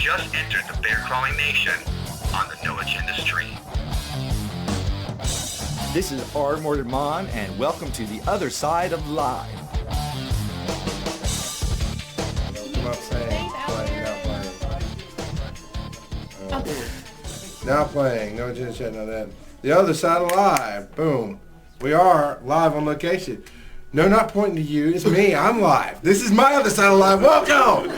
just entered the bear crawling nation on the No Agenda stream. This is Mordant McFall, and welcome to the other side of live. I'm not saying now playing. No agenda chat, no that. The other side of live. Boom. We are live on location. No, not pointing to you. It's me. I'm live. This is my other side of live. Welcome.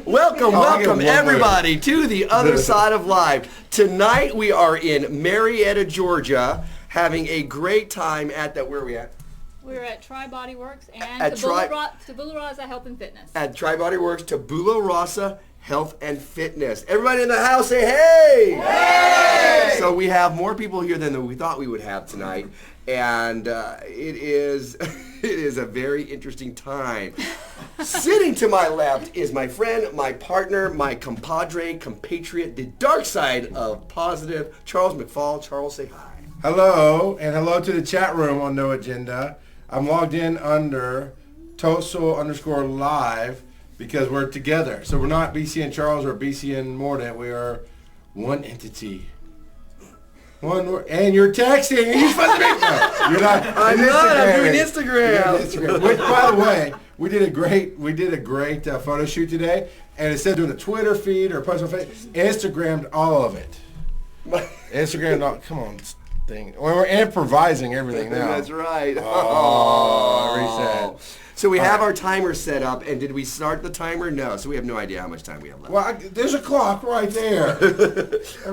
Welcome everybody to the other side of live. Tonight we are in Marietta, Georgia, having a great time at that. Where are we at? We're at Tri Body Works and At Tabula Rasa Health and Fitness. At Tri Body Works, Tabula Rasa Health and Fitness. Everybody in the house say hey! Hey! So we have more people here than we thought we would have tonight, and it is a very interesting time. Sitting to my left is my friend, my partner, my compadre, compatriot, the dark side of positive, Charles McFall. Charles, say hi. Hello, and hello to the chat room on No Agenda. I'm logged in under TOSOL_Live because we're together. So we're not BC and Charles or BC and Mordant. We are one entity. And you're texting. You're supposed to be. No, you're not. I'm not. I'm doing Instagram. Which, by the way, we did a great photo shoot today. And instead of doing a Twitter feed or a post on Facebook, Instagrammed all of it. Instagrammed all. Come on. Thing. Well, we're improvising everything now. That's right. Oh, reset. So we have our timer set up, and did we start the timer? No, so we have no idea how much time we have left. Well, there's a clock right there.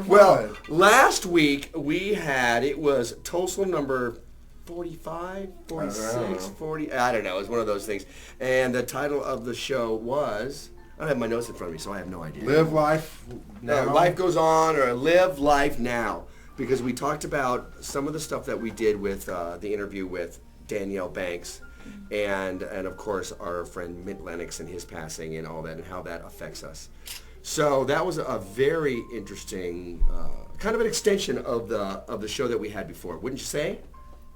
Well, last week it was TOSOL number 45, 46, 40, I don't know, it was one of those things. And the title of the show was, I don't have my notes in front of me, so I have no idea. Live Life Now. Life Goes On, or Live Life Now. Because we talked about some of the stuff that we did with the interview with Danielle Banks and of course our friend Mint Lennox and his passing and all that and how that affects us. So that was a very interesting kind of an extension of the show that we had before, wouldn't you say?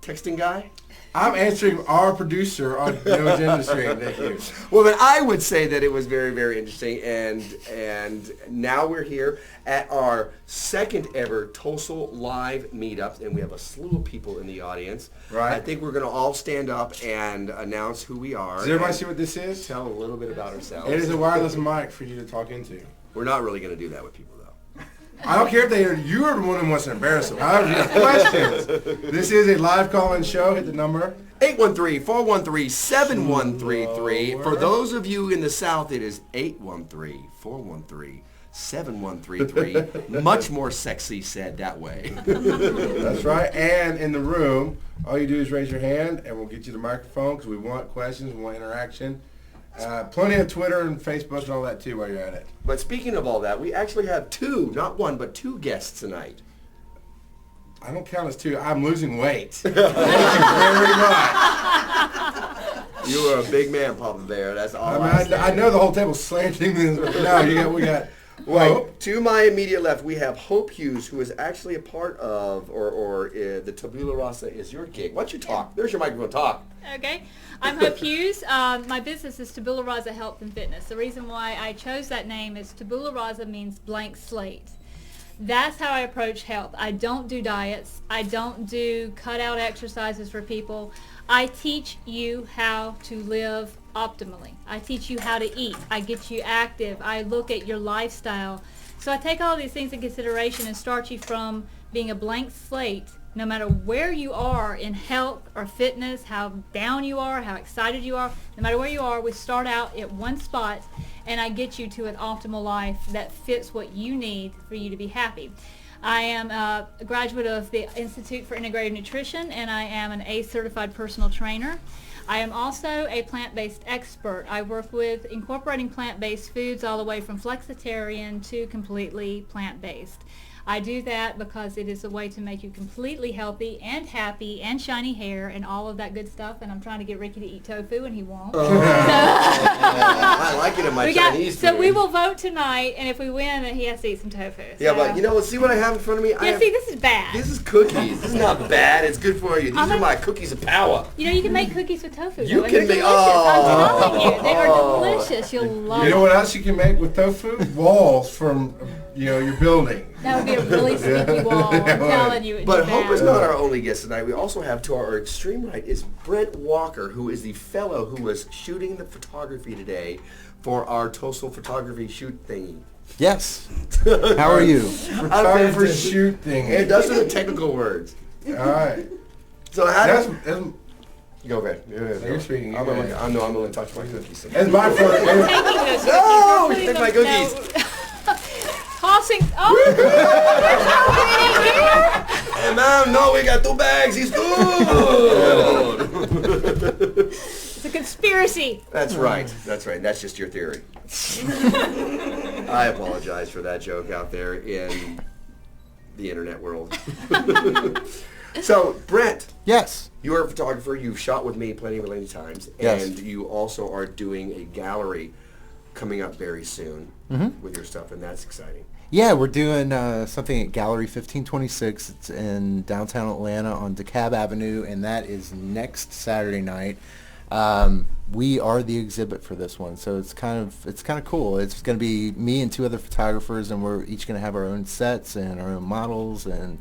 Texting guy? I'm answering our producer on No Agenda stream. Thank you. Well, then I would say that it was very, very interesting, and now we're here at our second ever TOSOL Live Meetup, and we have a slew of people in the audience. Right. I think we're going to all stand up and announce who we are. Does everybody see what this is? Tell a little bit about ourselves. It is a wireless mic for you to talk into. We're not really going to do that with people, though. I don't care if they are. You are the one who wants to embarrass them. However, you have questions. This is a live call-in show. Hit the number. 813-413-7133. For those of you in the South, it is 813-413-7133. Much more sexy said that way. That's right. And in the room, all you do is raise your hand, and we'll get you the microphone because we want questions, we want interaction. Plenty of Twitter and Facebook and all that too while you're at it. But speaking of all that, we actually have two, not one, but two guests tonight. I don't count as two. I'm losing weight. Thank you very much. You are a big man, Papa Bear. That's all I know the whole table's slanting. No, we got Right. To my immediate left, we have Hope Hughes, who is actually a part of, or the Tabula Rasa is your gig. Why don't you talk? There's your microphone. Talk. Okay. I'm Hope Hughes. My business is Tabula Rasa Health and Fitness. The reason why I chose that name is Tabula Rasa means blank slate. That's how I approach health. I don't do diets. I don't do cutout exercises for people. I teach you how to live optimally. I teach you how to eat. I get you active. I look at your lifestyle. So I take all these things in consideration and start you from being a blank slate, no matter where you are in health or fitness, how down you are, how excited you are, no matter where you are, we start out at one spot and I get you to an optimal life that fits what you need for you to be happy. I am a graduate of the Institute for Integrative Nutrition, and I am an ACE certified personal trainer. I am also a plant-based expert. I work with incorporating plant-based foods all the way from flexitarian to completely plant-based. I do that because it is a way to make you completely healthy and happy and shiny hair and all of that good stuff. And I'm trying to get Ricky to eat tofu, and he won't. I like it in my Chinese food. So we will vote tonight, and if we win, then he has to eat some tofu. Yeah, but you know what? See what I have in front of me? See, this is bad. This is cookies. This is not bad. It's good for you. These are my cookies of power. You know, you can make cookies with tofu. You though, can and they're make- delicious. I'm telling you, they are Oh. delicious. You'll love You know it. what else you can make with tofu? Walls from, your building. That would be a really sneaky wall. I'm telling you. it'd But be Hope bad. is not our only guest tonight. We also have to our extreme right is Brent Walker, who is the fellow who was shooting the photography today for our TOSOL photography shoot thingy. Yes. How are you? I'm For shoot thing. And those are the technical words. All right. So how That's, does... that's, Go ahead. You're speaking. I'm going to touch my cookies. that's my first. Taking those No, cookies, you take we're my putting them- cookies. no. Tossing. Oh, Hey, ma'am, no, we got 2 bags. He's good. it's a conspiracy. That's right. That's right. That's just your theory. I apologize for that joke out there in the internet world. So, Brent, Yes. you are a photographer. You've shot with me plenty of times. Yes. And you also are doing a gallery coming up very soon with your stuff, and that's exciting. Yeah, we're doing something at Gallery 1526. It's in downtown Atlanta on DeKalb Avenue, and that is next Saturday night. We are the exhibit for this one, so it's kind of cool. It's going to be me and 2 other photographers, and we're each going to have our own sets and our own models. And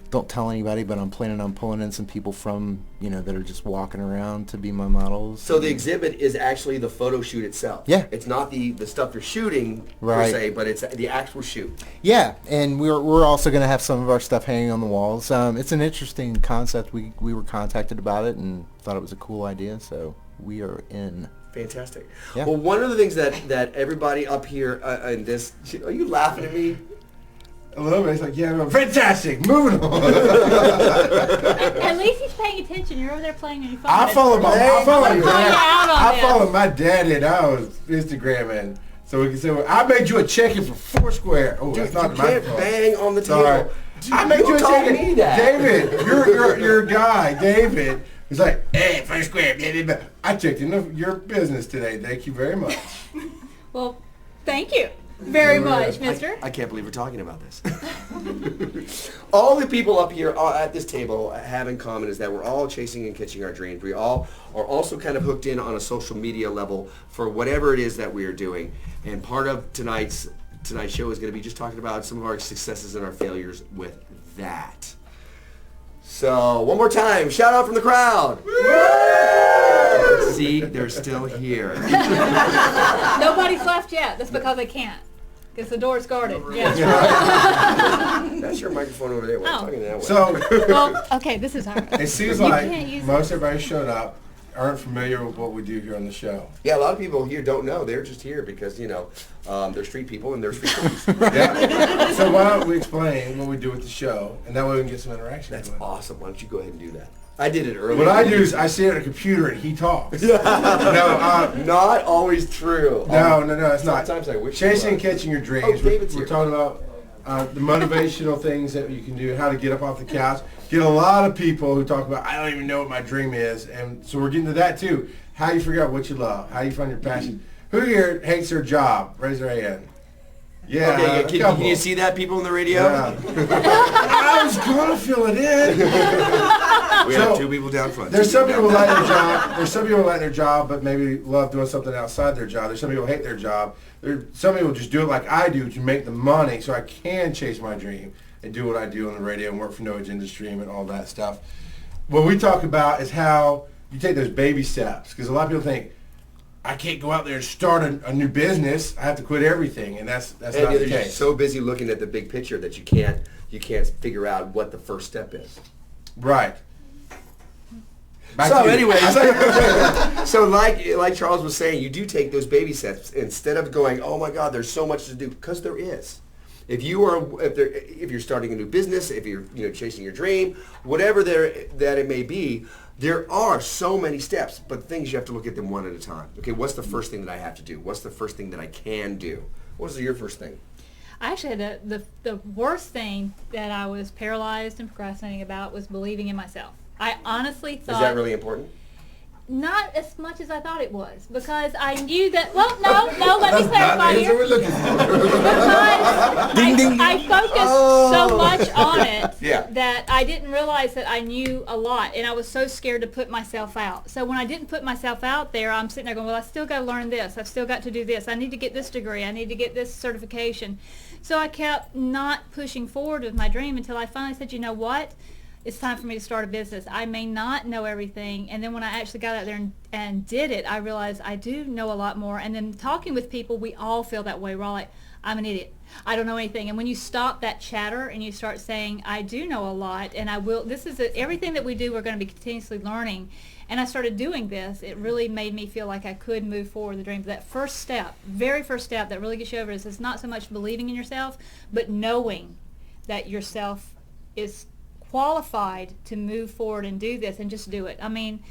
don't tell anybody, but I'm planning on pulling in some people from that are just walking around to be my models. So the exhibit is actually the photo shoot itself. Yeah. It's not the stuff you're shooting, per Right. se, but it's the actual shoot. Yeah, and we're also going to have some of our stuff hanging on the walls. It's an interesting concept. We were contacted about it and thought it was a cool idea, so we are in. Fantastic. Yeah. Well, one of the things that everybody up here in this... Are you laughing at me? A little bit. It's like, yeah, no, fantastic.Moving on. At least he's paying attention. You're over there playing on your phone. I follow my I'm calling you out on I this. follow my daddy and I was Instagramming. So we can say, well, I made you a check-in for Foursquare. Oh, Dude, that's not you my can't fault. bang on the table. Sorry. Dude, I made you a don't tell check-in. me that. David, your guy, David, was like, hey, Foursquare, blah, blah, blah. I checked into your business today. Thank you very much. Well, thank you very much, mister. I can't believe we're talking about this. All the people up here at this table have in common is that we're all chasing and catching our dreams. We all are also kind of hooked in on a social media level for whatever it is that we are doing. And part of tonight's show is going to be just talking about some of our successes and our failures with that. So, one more time, shout out from the crowd. See, they're still here. Nobody's left yet. That's because they can't. Because the door's guarded. Yeah. That's your microphone over there. We're Oh. talking that way. So Well, okay, this is hard. it seems You like can't use most everybody showed up aren't familiar with what we do here on the show. Yeah, a lot of people here don't know. They're just here because, they're street people and they're street cookies. Yeah. So why don't we explain what we do with the show, and that way we can get some interaction. That's with it. awesome. Why don't you go ahead and do that? I did it earlier. What I do is I sit at a computer and he talks. No, Not always true. no, it's not. Sometimes I wish Chasing it and was. catching your dreams. Oh, David's we're here. talking about the motivational things that you can do, how to get up off the couch. Get a lot of people who talk about, I don't even know what my dream is. And so we're getting to that too. How do you figure out what you love? How do you find your passion? Who here hates their job? Raise their hand. Yeah, Okay, a can couple. you see that, people on the radio? Yeah. I was gonna fill it in. We have So, 2 people down front. There's some people who like their job. There's some people who like their job, but maybe love doing something outside their job. There's some people who hate their job. There's some people who just do it like I do to make the money so I can chase my dream and do what I do on the radio and work for No Agenda Stream and all that stuff. What we talk about is how you take those baby steps, because a lot of people think, I can't go out there and start a new business. I have to quit everything, and that's And not the you're case. so busy looking at the big picture that you can't figure out what the first step is. Right. Back So to you. anyways, so like Charles was saying, you do take those baby steps instead of going, oh my God, there's so much to do, because there is. If you're starting a new business, if you're chasing your dream, whatever that it may be, there are so many steps, but things you have to look at them one at a time. Okay, what's the first thing that I have to do? What's the first thing that I can do? What's your first thing? I actually had the worst thing that I was paralyzed and procrastinating about was believing in myself. I honestly thought... Is that really important? Not as much as I thought it was, because I knew that, well, no, let me clarify here. Because I focused so much on it that I didn't realize that I knew a lot, and I was so scared to put myself out. So when I didn't put myself out there, I'm sitting there going, well, I still got to learn this. I've still got to do this. I need to get this degree. I need to get this certification. So I kept not pushing forward with my dream until I finally said, you know what? It's time for me to start a business. I may not know everything. And then when I actually got out there and did it, I realized I do know a lot more. And then talking with people, we all feel that way. We're all like, I'm an idiot. I don't know anything. And when you stop that chatter and you start saying, I do know a lot, and I will, everything that we do, we're going to be continuously learning. And I started doing this. It really made me feel like I could move forward the dream. That first step, very first step that really gets you over is it's not so much believing in yourself, but knowing that yourself is qualified to move forward and do this, and just do it. I mean,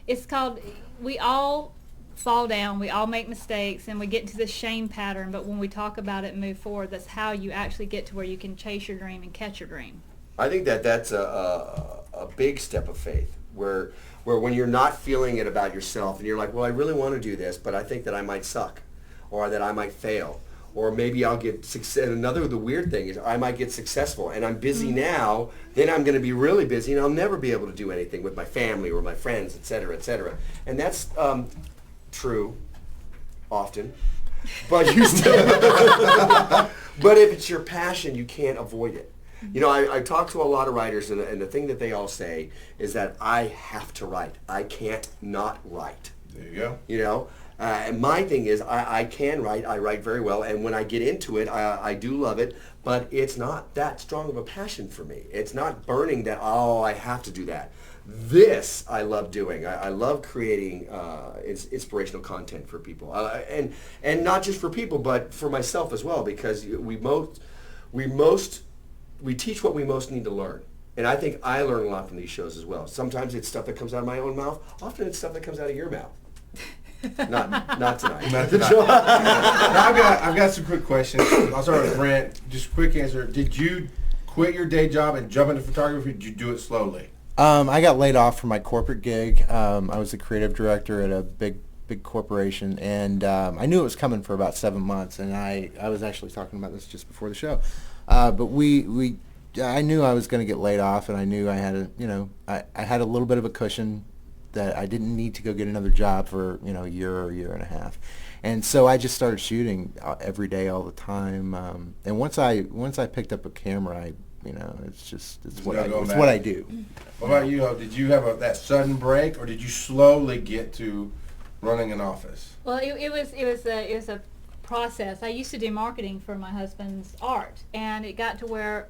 it's called, we all fall down, we all make mistakes, and we get into this shame pattern, but when we talk about it and move forward, that's how you actually get to where you can chase your dream and catch your dream. I think that's a big step of faith, where when you're not feeling it about yourself and you're like, well, I really want to do this, but I think that I might suck, or that I might fail, or maybe I'll get success. And the weird thing is I might get successful and I'm busy now, then I'm going to be really busy and I'll never be able to do anything with my family or my friends, et cetera, et cetera. And that's true often, but you still, but if it's your passion, you can't avoid it. You know, I talk to a lot of writers, and the thing that they all say is that I have to write. I can't not write. There you go. You know? And my thing is, I can write. I write very well, and when I get into it, I do love it. But it's not that strong of a passion for me. It's not burning that. Oh, I have to do that. This I love doing. I love creating inspirational content for people, and not just for people, but for myself as well. Because we teach what we most need to learn. And I think I learn a lot from these shows as well. Sometimes it's stuff that comes out of my own mouth. Often it's stuff that comes out of your mouth. Not tonight. Not tonight. Now, I've got some quick questions. I'll start with Brent. Just quick answer. Did you quit your day job and jump into photography? Did you do it slowly? I got laid off from my corporate gig. I was the creative director at a big corporation, and I knew it was coming for about 7 months. And I was actually talking about this just before the show. But I knew I was going to get laid off, and I knew I had I had a little bit of a cushion that I didn't need to go get another job for a year or a year and a half. And so I just started shooting every day, all the time. And once I picked up a camera, it's what I do. What about you, Hope? Did you have that sudden break, or did you slowly get to running an office? Well, it was a process. I used to do marketing for my husband's art, and it got to where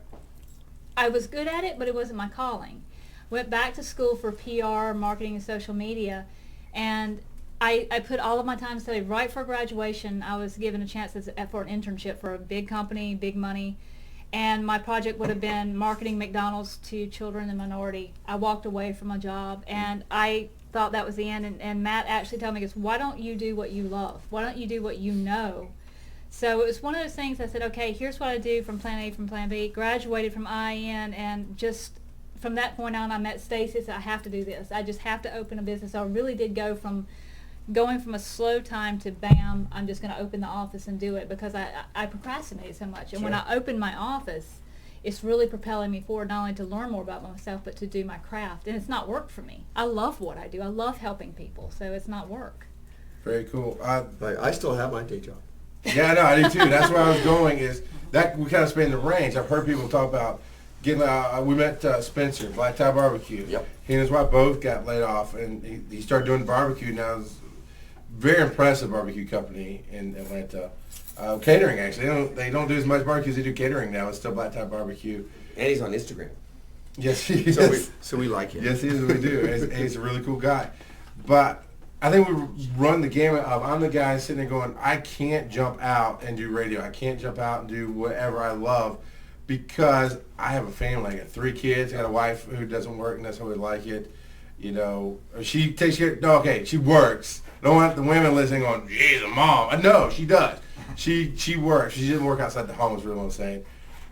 I was good at it, but it wasn't my calling. Went back to school for PR, marketing, and social media, and I put all of my time to study. Right for graduation, I was given a chance for an internship for a big company, big money, and my project would have been marketing McDonald's to children and minority. I walked away from a job, and I thought that was the end, and Matt actually told me, he goes, why don't you do what you love? Why don't you do what you know? So it was one of those things. I said, okay, here's what I do from plan A, from plan B, graduated from IN, and just from that point on, I met Stacy, said, I have to do this. I just have to open a business. So I really did go from going from a slow time to bam, I'm just going to open the office and do it, because I procrastinated so much. And when I opened my office, it's really propelling me forward, not only to learn more about myself, but to do my craft. And it's not work for me. I love what I do. I love helping people. So it's not work. Very cool. I still have my day job. Yeah, no, I do too. That's where I was going, is that we kind of span the range. I've heard people talk about getting, we met Spencer, Black Tie Barbecue. Yep. He and his wife both got laid off, and he started doing barbecue. Now it's a very impressive barbecue company in Atlanta. Catering, actually. They don't do as much barbecue as they do catering now. It's still Black Tie Barbecue. And he's on Instagram. Yes, he is. So we like him. Yes, he is. We do. He's a really cool guy. But I think we run the gamut of, I'm the guy sitting there going, I can't jump out and do radio. I can't jump out and do whatever I love, because I have a family. I got 3 kids. I got a wife who doesn't work and doesn't really like it. She takes care. No, okay, she works. Don't want the women listening on, she's a mom. No, she does. she works. She didn't work outside the home, is really what I'm saying.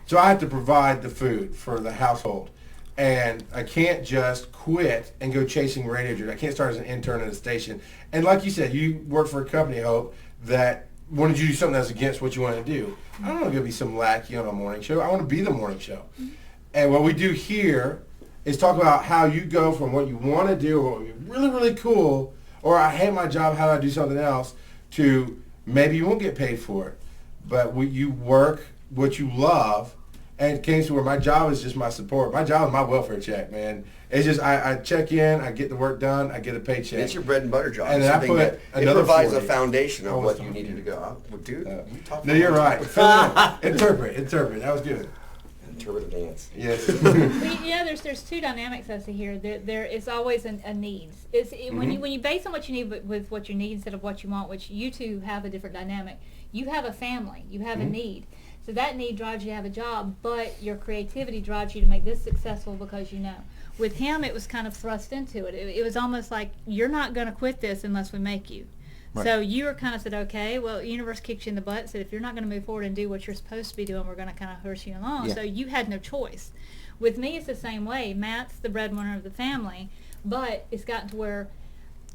So I have to provide the food for the household. And I can't just quit and go chasing radio jobs. I can't start as an intern at a station. And like you said, you work for a company, Hope, that wanted you to do something that's against what you want to do. I don't want to go be some lackey on a morning show. I want to be the morning show. And what we do here is talk about how you go from what you want to do, or what would be really, really cool, or I hate my job, how do I do something else, to maybe you won't get paid for it, but you work what you love. And it came to where my job is just my support. My job is my welfare check, man. It's just I check in, I get the work done, I get a paycheck. It's your bread and butter job. And then I put another it provides 40. a foundation of what you Almost needed to go. Well, dude, you talk No, you're right. Interpret. That was good. Interpret the dance. Yes. But, yeah, there's two dynamics I see here. There is always a need. When you base on what you need with what you need instead of what you want, which you two have a different dynamic. You have a family. You have a need. So that need drives you to have a job, but your creativity drives you to make this successful because you know. With him, it was kind of thrust into it. It was almost like, you're not going to quit this unless we make you. Right. So you were kind of said, okay, well, the universe kicked you in the butt, said, if you're not going to move forward and do what you're supposed to be doing, we're going to kind of horse you along. Yeah. So you had no choice. With me, it's the same way. Matt's the breadwinner of the family, but it's gotten to where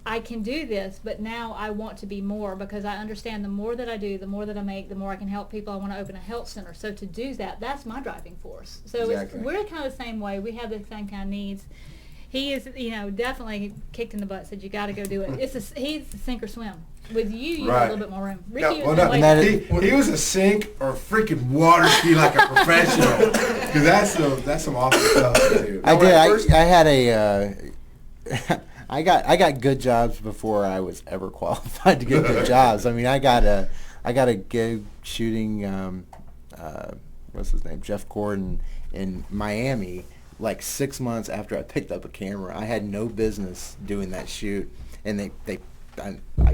I can do this, but now I want to be more because I understand the more that I do, the more that I make, the more I can help people. I want to open a health center. So to do that, that's my driving force. So exactly. We're kind of the same way. We have the same kind of needs. He is, definitely kicked in the butt, said you got to go do it. He's sink or swim. With you have a little bit more room. Ricky he was a sink or freaking water ski like a professional. Because that's some awesome stuff, dude. I had a... I got good jobs before I was ever qualified to get good jobs. I mean, I got a gig shooting what's his name, Jeff Gordon in Miami, like 6 months after I picked up a camera. I had no business doing that shoot, and I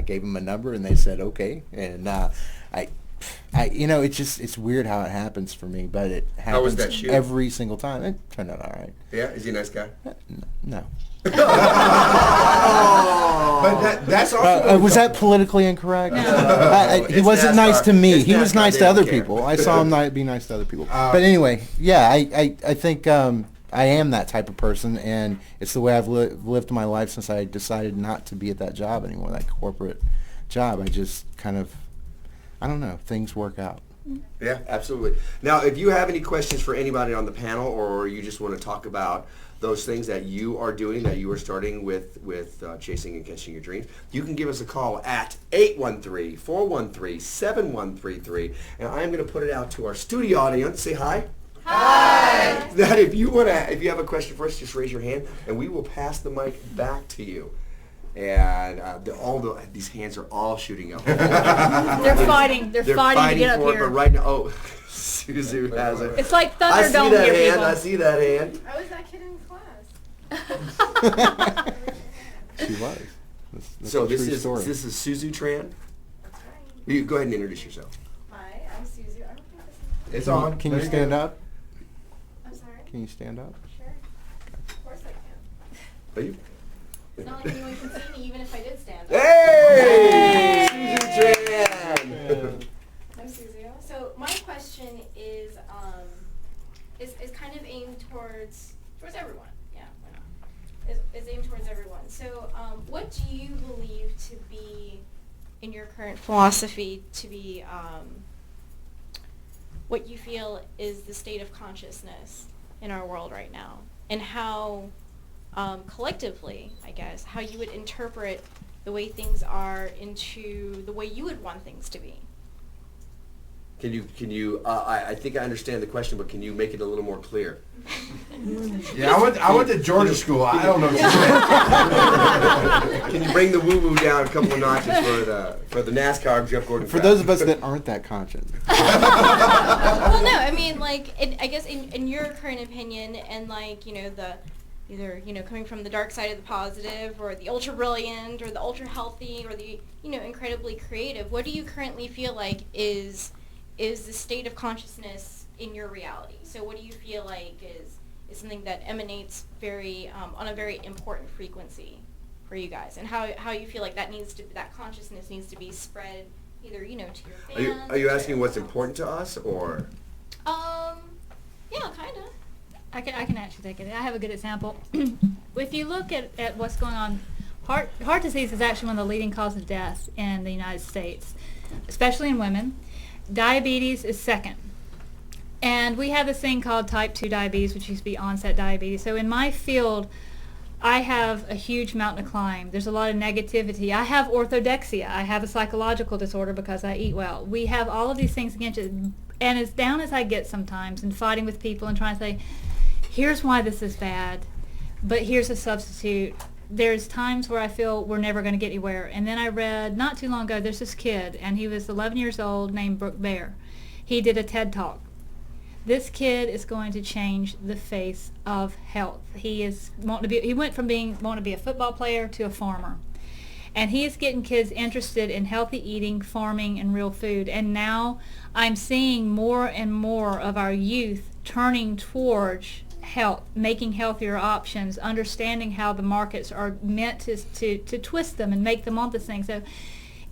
gave them a number and they said okay, and it's weird how it happens for me, but it happens how was that shoot? Every single time. It turned out all right. Yeah, is he a nice guy? No. But that's also was that politically incorrect? No. He wasn't nice to me. He was nice to other people. I saw him be nice to other people. But anyway, yeah, I think I am that type of person, and it's the way I've lived my life since I decided not to be at that job anymore, that corporate job. I just kind of, I don't know, things work out. Yeah, absolutely. Now, if you have any questions for anybody on the panel, or you just want to talk about those things that you are doing, that you are starting with chasing and catching your dreams, you can give us a call at 813-413-7133. And I'm going to put it out to our studio audience. Say hi. Hi. That if you have a question for us, just raise your hand, and we will pass the mic back to you. And these hands are all shooting up. They're fighting. They're fighting to get up here. But right now, Suzu has it. It's like Thunderdome here, people. I see that hand. I was that kid in class. She was. So this is Suzu Tran. That's right. You go ahead and introduce yourself. Hi, I'm Suzu. I don't think this is... It's on. Can you stand up? I'm sorry? Can you stand up? Sure. Of course I can. Are you? It's not like anyone can see me even if I did stand up. Hey! Suzu Tran! I'm Suzu. So my question is kind of aimed towards everyone. Yeah, why not? Is aimed towards everyone. So what do you believe to be, in your current philosophy, to be what you feel is the state of consciousness in our world right now? And how collectively, I guess, how you would interpret the way things are into the way you would want things to be. Can you? I think I understand the question, but can you make it a little more clear? Yeah, I went to Georgia school. I don't know what you're saying. Can you bring the woo-woo down a couple of notches for the NASCAR Jeff Gordon? For those of us that aren't that conscious. Well, no, I mean, like, I guess in your current opinion, and like, either, coming from the dark side of the positive, or the ultra brilliant, or the ultra healthy, or the, incredibly creative, what do you currently feel like is the state of consciousness in your reality? So what do you feel like is something that emanates very on a very important frequency for you guys, and how you feel like that consciousness needs to be spread either, you know, to your Are you, fans. are you or asking what's everyone important to us, or? Yeah, kind of. I can actually take it. I have a good example. If you look at what's going on, heart disease is actually one of the leading causes of death in the United States, especially in women. Diabetes is second. And we have this thing called type 2 diabetes, which used to be onset diabetes. So in my field, I have a huge mountain to climb. There's a lot of negativity. I have orthodexia. I have a psychological disorder because I eat well. We have all of these things against it. And as down as I get sometimes and fighting with people and trying to say, here's why this is bad, but here's a substitute. There's times where I feel we're never going to get anywhere. And then I read not too long ago, there's this kid, and he was 11 years old, named Brooke Bear. He did a TED Talk. This kid is going to change the face of health. He went from wanting to be a football player to a farmer. And he is getting kids interested in healthy eating, farming, and real food. And now I'm seeing more and more of our youth turning towards health, making healthier options, understanding how the markets are meant to twist them and make them want this thing. So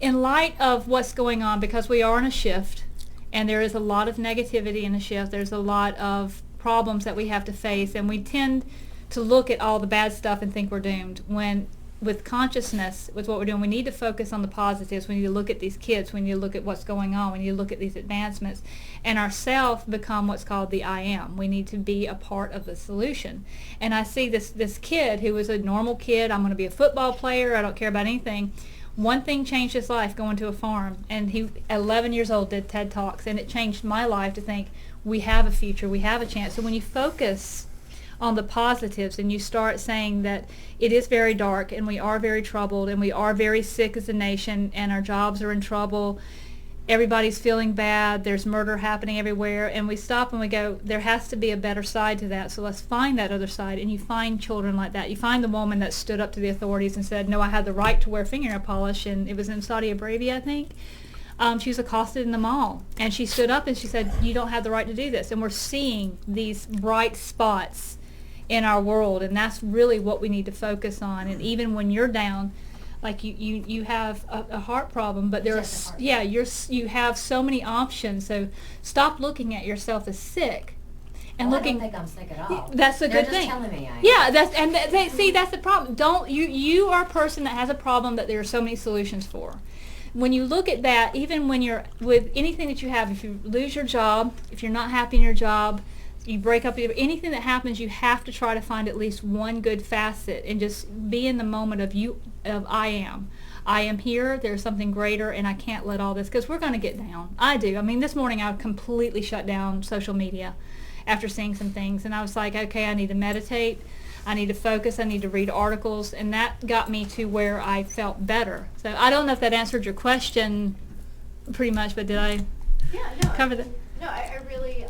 in light of what's going on, because we are in a shift, and there is a lot of negativity in the shift, there's a lot of problems that we have to face, and we tend to look at all the bad stuff and think we're doomed, when with consciousness, with what we're doing, we need to focus on the positives. We need to look at these kids. We need to look at what's going on. We need to look at these advancements. And ourself become what's called the I am. We need to be a part of the solution. And I see this kid who was a normal kid. I'm going to be a football player. I don't care about anything. One thing changed his life, going to a farm. And he, at 11 years old, did TED Talks. And it changed my life to think, we have a future. We have a chance. So when you focus on the positives and you start saying that it is very dark and we are very troubled and we are very sick as a nation and our jobs are in trouble, everybody's feeling bad, there's murder happening everywhere, and we stop and we go, there has to be a better side to that, so let's find that other side. And you find children like that. You find the woman that stood up to the authorities and said, no, I had the right to wear fingernail polish, and it was in Saudi Arabia, I think. She was accosted in the mall, and she stood up and she said, you don't have the right to do this. And we're seeing these bright spots in our world, and that's really what we need to focus on. And even when you're down, like you have a heart problem, but you have so many options. So stop looking at yourself as sick, and I looking. don't think I'm sick at all. That's a They're good just thing. telling me I am. Yeah, that's the problem. Don't you are a person that has a problem that there are so many solutions for. When you look at that, even when you're with anything that you have, if you lose your job, if you're not happy in your job, you break up, anything that happens, you have to try to find at least one good facet and just be in the moment of I am here, there's something greater, and I can't let all this, because we're going to get down. I do. I mean, this morning I completely shut down social media after seeing some things, and I was like, okay, I need to meditate, I need to focus, I need to read articles, and that got me to where I felt better. So I don't know if that answered your question pretty much, but did I cover that? No, I really,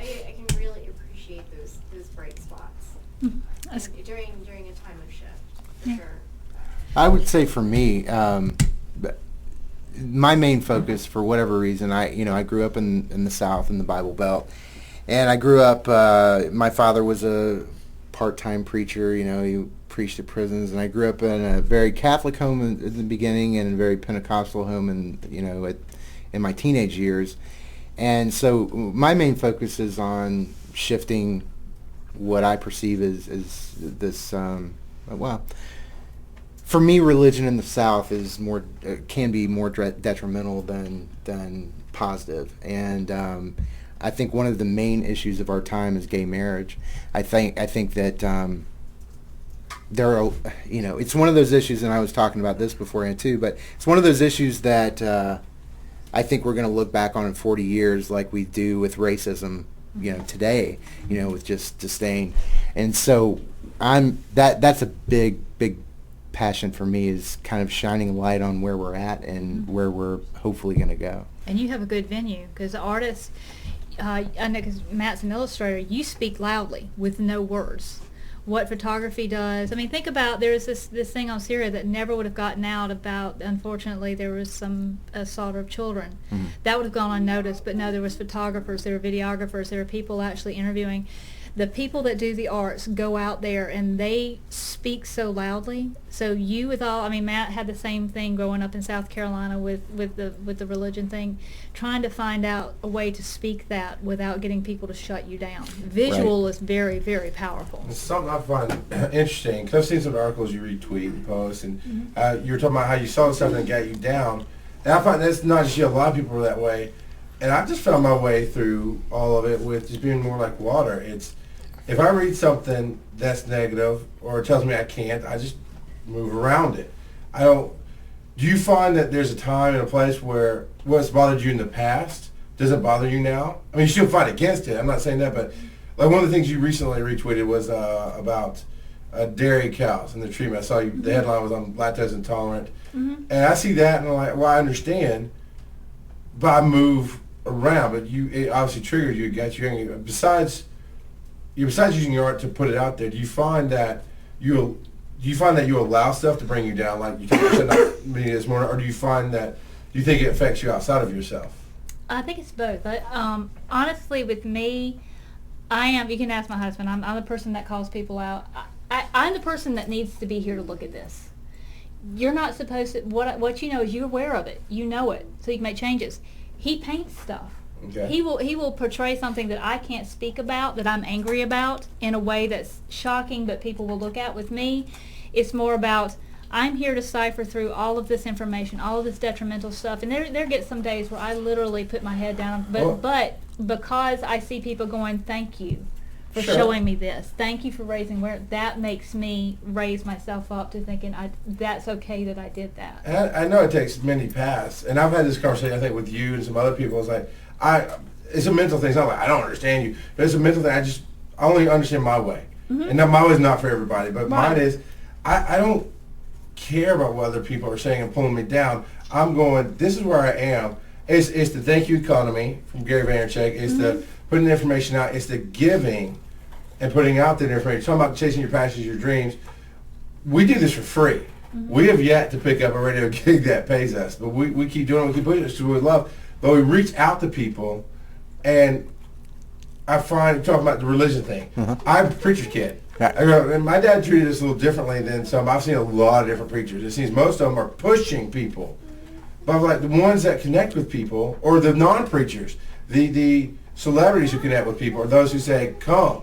I can really appreciate those bright spots during a time of shift, for sure. I would say for me, my main focus, for whatever reason, I grew up in the South, in the Bible Belt, and I grew up. My father was a part-time preacher. He preached at prisons, and I grew up in a very Catholic home in the beginning, and a very Pentecostal home, in my teenage years. And so my main focus is on shifting what I perceive as this. For me, religion in the South can be more detrimental than positive. And I think one of the main issues of our time is gay marriage. I think that there are, it's one of those issues, and I was talking about this beforehand too, but it's one of those issues that I think we're going to look back on in 40 years like we do with racism, today, with just disdain. And so that's a big passion for me, is kind of shining a light on where we're at and where we're hopefully going to go. And you have a good venue, because artists, I know, because Matt's an illustrator, you speak loudly with no words. What photography does, I mean, think about, there's this thing on Syria that never would have gotten out about, unfortunately, there was some slaughter of children. That would have gone unnoticed, but no, there was photographers, there were videographers, there were people actually interviewing. the people that do the arts go out there and they speak so loudly. So you with all, I mean, Matt had the same thing growing up in South Carolina with the religion thing, trying to find out a way to speak that without getting people to shut you down. Visual is very, very powerful. It's something I find interesting, because I've seen some articles you retweet and post, and you were talking about how you saw something that got you down. And I find that's not just you, a lot of people are that way. And I just found my way through all of it with just being more like water. It's, if I read something that's negative or tells me I can't, I just move around it. I don't. Do you find that there's a time and a place where what's bothered you in the past doesn't bother you now? I mean, you still fight against it. I'm not saying that, but like one of the things you recently retweeted was about dairy cows and the treatment. I saw you. The headline was I'm lactose intolerant, and I see that and I'm like, well, I understand, but I move around. But it obviously triggers you. It got you angry. Besides using your art to put it out there, do you find that you allow stuff to bring you down, like you said me this morning, or do you find that you think it affects you outside of yourself? I think it's both. Honestly, with me, I am. You can ask my husband. I'm the person that calls people out. I'm the person that needs to be here to look at this. You're not supposed to. What you know is you're aware of it. You know it, so you can make changes. He paints stuff. Okay. He will portray something that I can't speak about, that I'm angry about, in a way that's shocking, but people will look at. With me, it's more about I'm here to cipher through all of this information, all of this detrimental stuff. And there get some days where I literally put my head down, but because I see people going, thank you for showing me this, thank you for raising awareness, that makes me raise myself up to thinking that's okay that I did that. And I know it takes many paths, and I've had this conversation I think with you and some other people. It's like it's a mental thing. It's not like I don't understand you, but it's a mental thing. I only understand my way, and now my way is not for everybody, but mine is. I don't care about what other people are saying and pulling me down. I'm going, this is where I am. It's the thank you economy from Gary Vaynerchuk. It's the putting the information out. It's the giving and putting out that information. Talking about chasing your passions, your dreams. We do this for free. We have yet to pick up a radio gig that pays us, but we keep doing it. We keep putting it because we love. But we reach out to people, and I find, talking about the religion thing, I'm a preacher's kid. And my dad treated us a little differently than some. I've seen a lot of different preachers. It seems most of them are pushing people. But I'm like, the ones that connect with people, or the non-preachers, the celebrities who connect with people, are those who say, come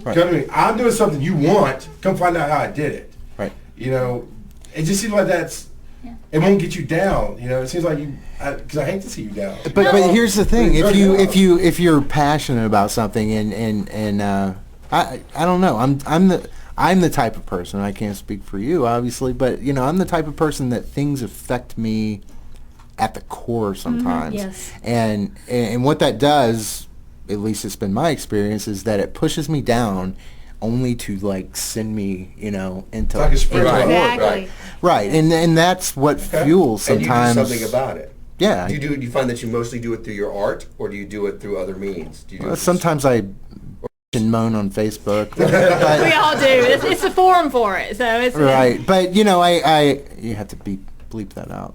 to me. I'm doing something you want. Come find out how I did it. Right. You know, it just seems like it won't get you down. You know, it seems like because I hate to see you down. But here's the thing: if you're passionate about something, and I don't know, I'm the type of person. I can't speak for you, obviously, but you know, I'm the type of person that things affect me at the core sometimes. Yes. And what that does, at least it's been my experience, is that it pushes me down, only to like send me, you know, into like a sprint. Exactly. Right, and that's what fuels sometimes. And you do something about it. Yeah. Do you find that you mostly do it through your art, or do you do it through other means? Do you do sometimes I and moan on Facebook. But, we all do. It's a forum for it, so it's right. But you know, you have to bleep that out.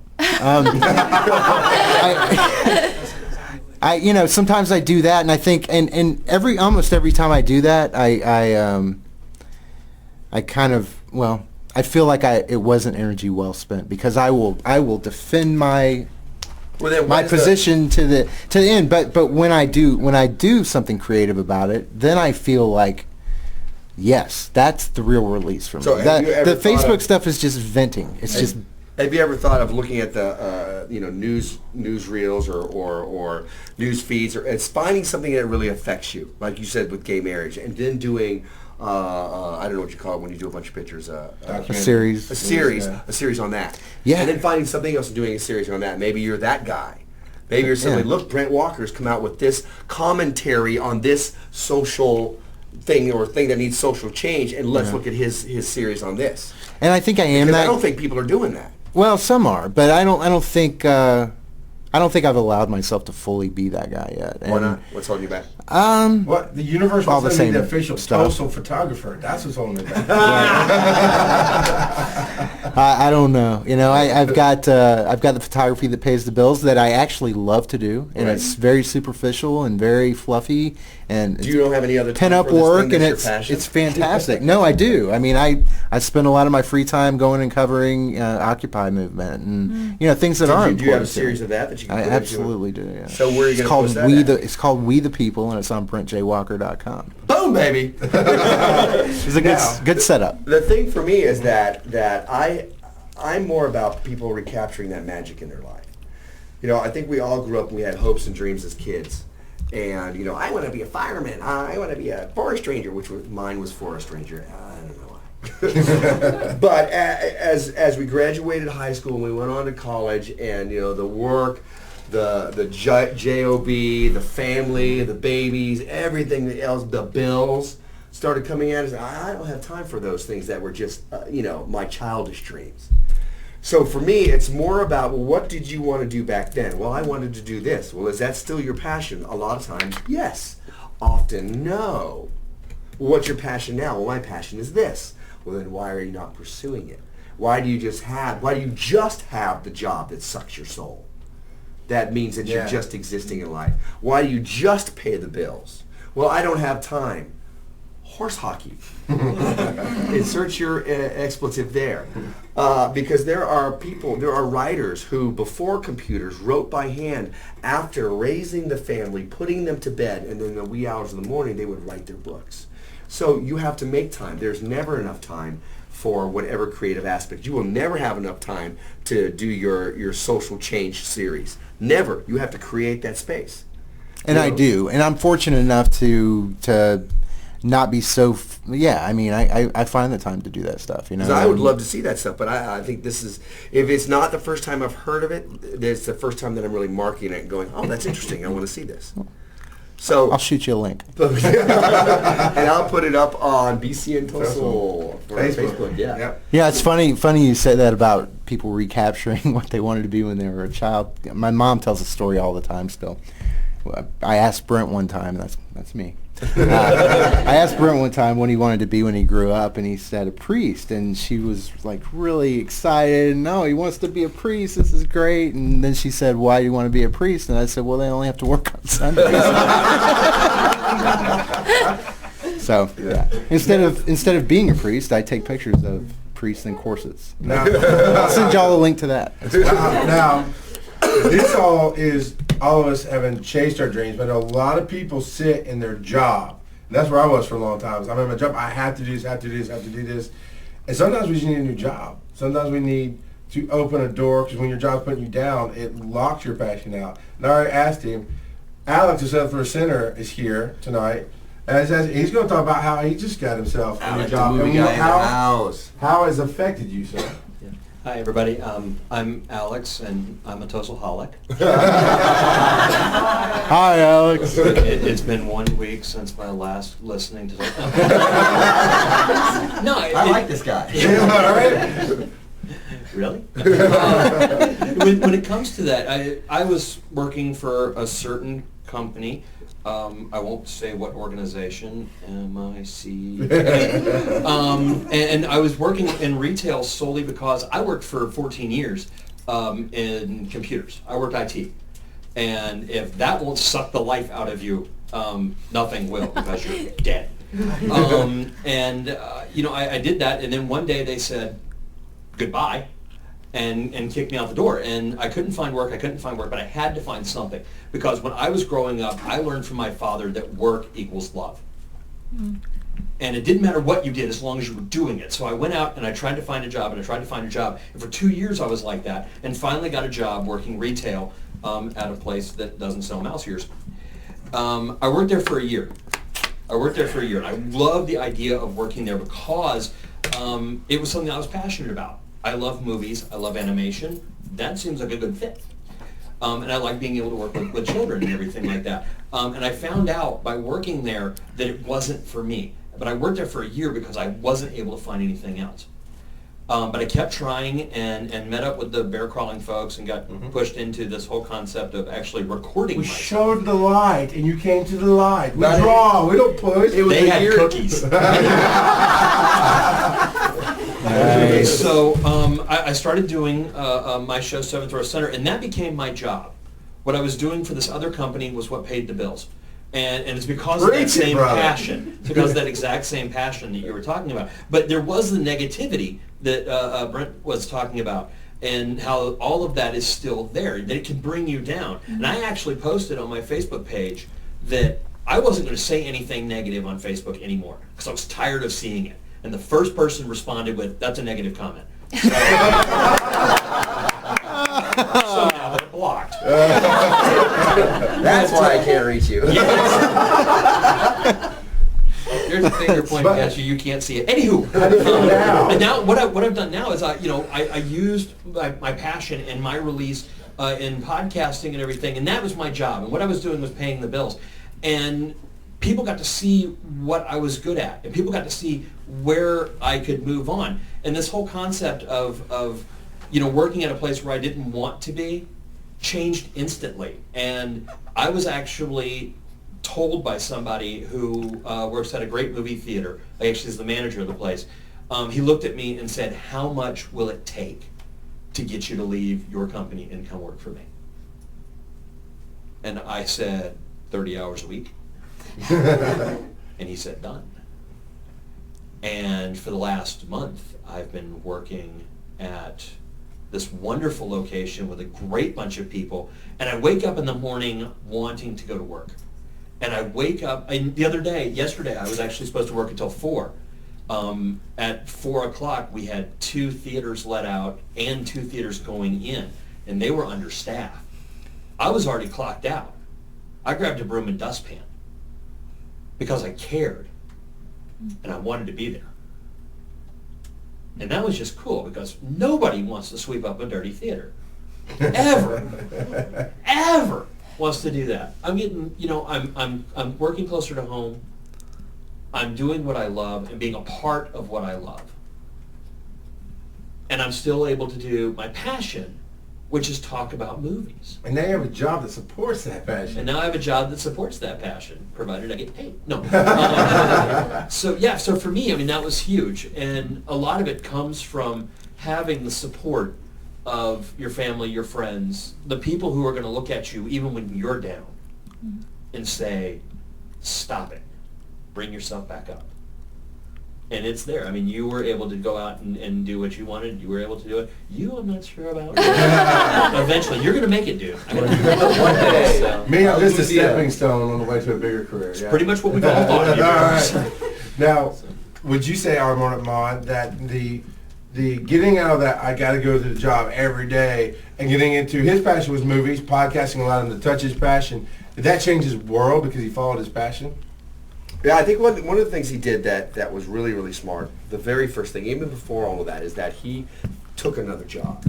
I you know, sometimes I do that, and I think, and almost every time I do that, I kind of, well, I feel like it wasn't energy well spent, because I will defend my position to the end. But when I do something creative about it, then I feel like, yes, that's the real release for me. So the Facebook stuff is just venting. It's just. Have you ever thought of looking at the news reels or news feeds, or it's finding something that really affects you, like you said with gay marriage, and then doing I don't know what you call it when you do a bunch of pictures, a series on that. Yeah. And then finding something else and doing a series on that. Maybe you're that guy. Maybe you're somebody. Look, Brent Walker's come out with this commentary on this social thing or thing that needs social change, and let's look at his series on this. And I think I am that. I don't think people are doing that. Well, some are, but I don't think I've allowed myself to fully be that guy yet. Why not? What's holding you back? What the universe all was the same the official stuff. TOSOL photographer. That's what's holding me back. I don't know. You know, I've got the photography that pays the bills that I actually love to do, and it's very superficial and very fluffy, And Do you don't have any other time pinup for this work, thing and that's your passion? it's fantastic. No, I do. I mean, I spend a lot of my free time going and covering Occupy movement and things that are important. Do you have a to series me. of that you can I put into it? absolutely do. Yeah. So where are you It's going to called post that We at? the It's called We the People, and it's on BrentJWalker.com. Boom, baby. It's a Now, good setup. The thing for me is that I'm more about people recapturing that magic in their life. I think we all grew up and we had hopes and dreams as kids. And, I want to be a fireman. I want to be a forest ranger, mine was forest ranger. I don't know why. But as we graduated high school and we went on to college and, the work, the job, the family, the babies, everything else, the bills started coming at us. I don't have time for those things that were just, my childish dreams. So for me, it's more about, well, what did you want to do back then? Well, I wanted to do this. Well, is that still your passion? A lot of times, yes. Often, no. Well, what's your passion now? Well, my passion is this. Well, then why are you not pursuing it? Why do you just have the job that sucks your soul? That means that you're just existing in life. Why do you just pay the bills? Well, I don't have time. Horse hockey. Insert your expletive there. Because there are writers who, before computers, wrote by hand after raising the family, putting them to bed, and then in the wee hours of the morning, they would write their books. So you have to make time. There's never enough time for whatever creative aspect. You will never have enough time to do your social change series. Never. You have to create that space. And I do. And I'm fortunate enough to not be so I find the time to do that stuff. I would love to see that stuff, but I think this is, if it's not the first time I've heard of it, it's the first time that I'm really marking it and going, oh, that's interesting, I want to see this. So I'll shoot you a link. And I'll put it up on BC and TOSOL for Facebook. Yeah, it's funny you say that about people recapturing what they wanted to be when they were a child. My mom tells a story all the time still. I asked Brent one time, that's me. I asked Brent one time what he wanted to be when he grew up, and he said a priest, and she was like really excited. No, he wants to be a priest. This is great. And then she said, "Why do you want to be a priest?" And I said, "Well, they only have to work on Sundays." So instead of being a priest, I take pictures of priests in corsets. I'll send y'all a link to that. Now, this all of us having chased our dreams, but a lot of people sit in their job. And that's where I was for a long time. I'm in my job. I have to do this, have to do this, have to do this. And sometimes we just need a new job. Sometimes we need to open a door, because when your job's putting you down, it locks your passion out. And I already asked him, Alex, the South for a Center, is here tonight. And he's going to talk about how he just got himself a new job. And how it's affected you, sir. Hi everybody, I'm Alex and I'm a TOSOL-holic. Hi Alex. It's been 1 week since my last listening to the I like this guy. Really? When it comes to that, I was working for a certain company. I won't say what organization, MIC. And I was working in retail solely because I worked for 14 years in computers. I worked IT. And if that won't suck the life out of you, nothing will, because you're dead. I did that, and then one day they said goodbye and kicked me out the door. And I couldn't find work, but I had to find something. Because when I was growing up, I learned from my father that work equals love. And it didn't matter what you did as long as you were doing it. So I went out and I tried to find a job, and for 2 years I was like that, and finally got a job working retail at a place that doesn't sell mouse ears. I worked there for a year. And I loved the idea of working there because it was something I was passionate about. I love movies. I love animation. That seems like a good fit. And I like being able to work with children and everything like that. And I found out by working there that it wasn't for me. But I worked there for a year because I wasn't able to find anything else. But I kept trying and met up with the bear crawling folks and got pushed into this whole concept of actually recording We myself. showed the light, and you came to the light. We draw. We don't push. They had cookies. Nice. So I started doing my show, Seventh Row Center, and that became my job. What I was doing for this other company was what paid the bills. And it's because of Preach that it, same brother. passion. It's because of that exact same passion that you were talking about. But there was the negativity that Brent was talking about, and how all of that is still there, that it can bring you down. And I actually posted on my Facebook page that I wasn't going to say anything negative on Facebook anymore because I was tired of seeing it. And the first person responded with, "That's a negative comment." So, so now they're blocked. That's why I can't reach you. Here's the finger pointing at you. You can't see it. Anywho, and now what I've done now is I used my passion and my release in podcasting and everything, and that was my job. And what I was doing was paying the bills, and people got to see what I was good at, and people got to see where I could move on. And this whole concept of working at a place where I didn't want to be changed instantly. And I was actually told by somebody who works at a great movie theater, actually is the manager of the place, he looked at me and said, "How much will it take to get you to leave your company and come work for me?" And I said, 30 hours a week. And he said, "Done." And for the last month, I've been working at this wonderful location with a great bunch of people, and I wake up in the morning wanting to go to work. And I wake up, and yesterday, I was actually supposed to work until 4. At 4 o'clock, we had 2 theaters let out and 2 theaters going in, and they were understaffed. I was already clocked out. I grabbed a broom and dustpan because I cared, and I wanted to be there. And that was just cool because nobody wants to sweep up a dirty theater. Ever. Ever wants to do that. I'm getting, I'm working closer to home. I'm doing what I love and being a part of what I love. And I'm still able to do my passion, which is talk about movies. And now you have a job that supports that passion. And now I have a job that supports that passion, provided I get paid. No. So for me, that was huge. And a lot of it comes from having the support of your family, your friends, the people who are going to look at you even when you're down and say, "Stop it. Bring yourself back up." And it's there. You were able to go out and do what you wanted. You were able to do it. I'm not sure about. Eventually, you're going to make it, dude. I'm going to do it one day. So. Me, I'm just a stepping stone on the way to a bigger career. It's pretty much what we've all thought. All right. Now, would you say, Armand, that the getting out of that, I got to go to the job every day, and getting into his passion was movies, podcasting allowed him to touch his passion. Did that change his world because he followed his passion? Yeah, I think one of the things he did that was really, really smart, the very first thing, even before all of that, is that he took another job.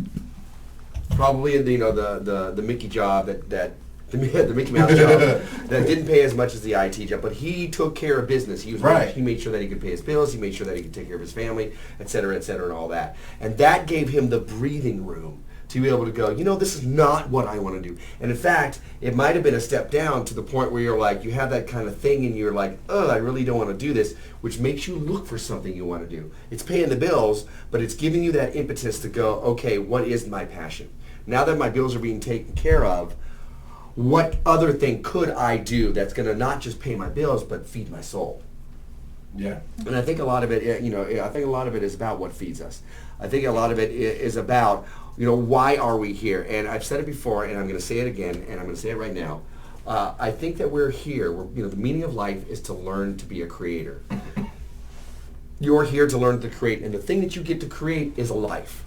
Probably the Mickey job the Mickey Mouse job that didn't pay as much as the IT job, but he took care of business. He was right. He made sure that he could pay his bills. He made sure that he could take care of his family, et cetera, and all that. And that gave him the breathing room to be able to go, this is not what I want to do. And in fact, it might have been a step down to the point where you're like, you have that kind of thing and you're like, I really don't want to do this, which makes you look for something you want to do. It's paying the bills, but it's giving you that impetus to go, okay, what is my passion? Now that my bills are being taken care of, what other thing could I do that's going to not just pay my bills, but feed my soul? Yeah. And I think a lot of it, I think a lot of it is about what feeds us. I think a lot of it is about, why are we here? And I've said it before, and I'm going to say it again, and I'm going to say it right now. I think that we're here. The meaning of life is to learn to be a creator. You're here to learn to create, and the thing that you get to create is a life.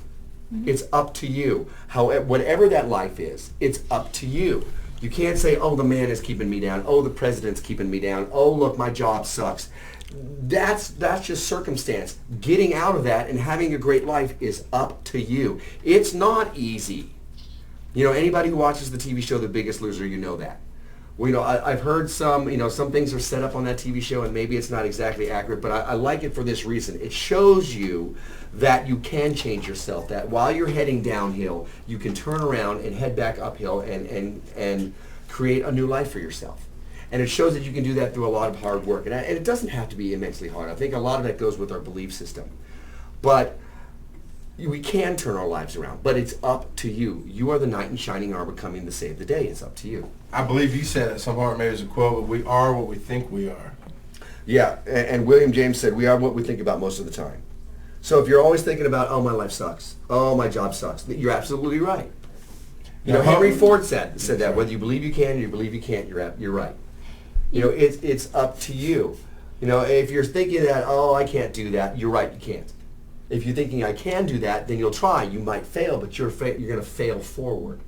Mm-hmm. It's up to you. Whatever that life is, it's up to you. You can't say, the man is keeping me down. The president's keeping me down. Look, my job sucks. That's just circumstance. Getting out of that and having a great life is up to you. It's not easy. Anybody who watches the TV show The Biggest Loser, you know that. Well, I've heard some things are set up on that TV show, and maybe it's not exactly accurate, but I like it for this reason. It shows you that you can change yourself, that while you're heading downhill, you can turn around and head back uphill and create a new life for yourself. And it shows that you can do that through a lot of hard work. And it doesn't have to be immensely hard. I think a lot of that goes with our belief system. But we can turn our lives around, but it's up to you. You are the knight in shining armor coming to save the day. It's up to you. I believe you said at some point, maybe it's a quote, but we are what we think we are. Yeah, and William James said, we are what we think about most of the time. So if you're always thinking about, oh, my life sucks, oh, my job sucks, you're absolutely right. You know, Henry Ford said that, whether you believe you can or you believe you can't, you're right. You know, it's up to you. You know, if you're thinking that, oh, I can't do that, you're right, you can't. If you're thinking I can do that, then you'll try. You might fail, but you're going to fail forward.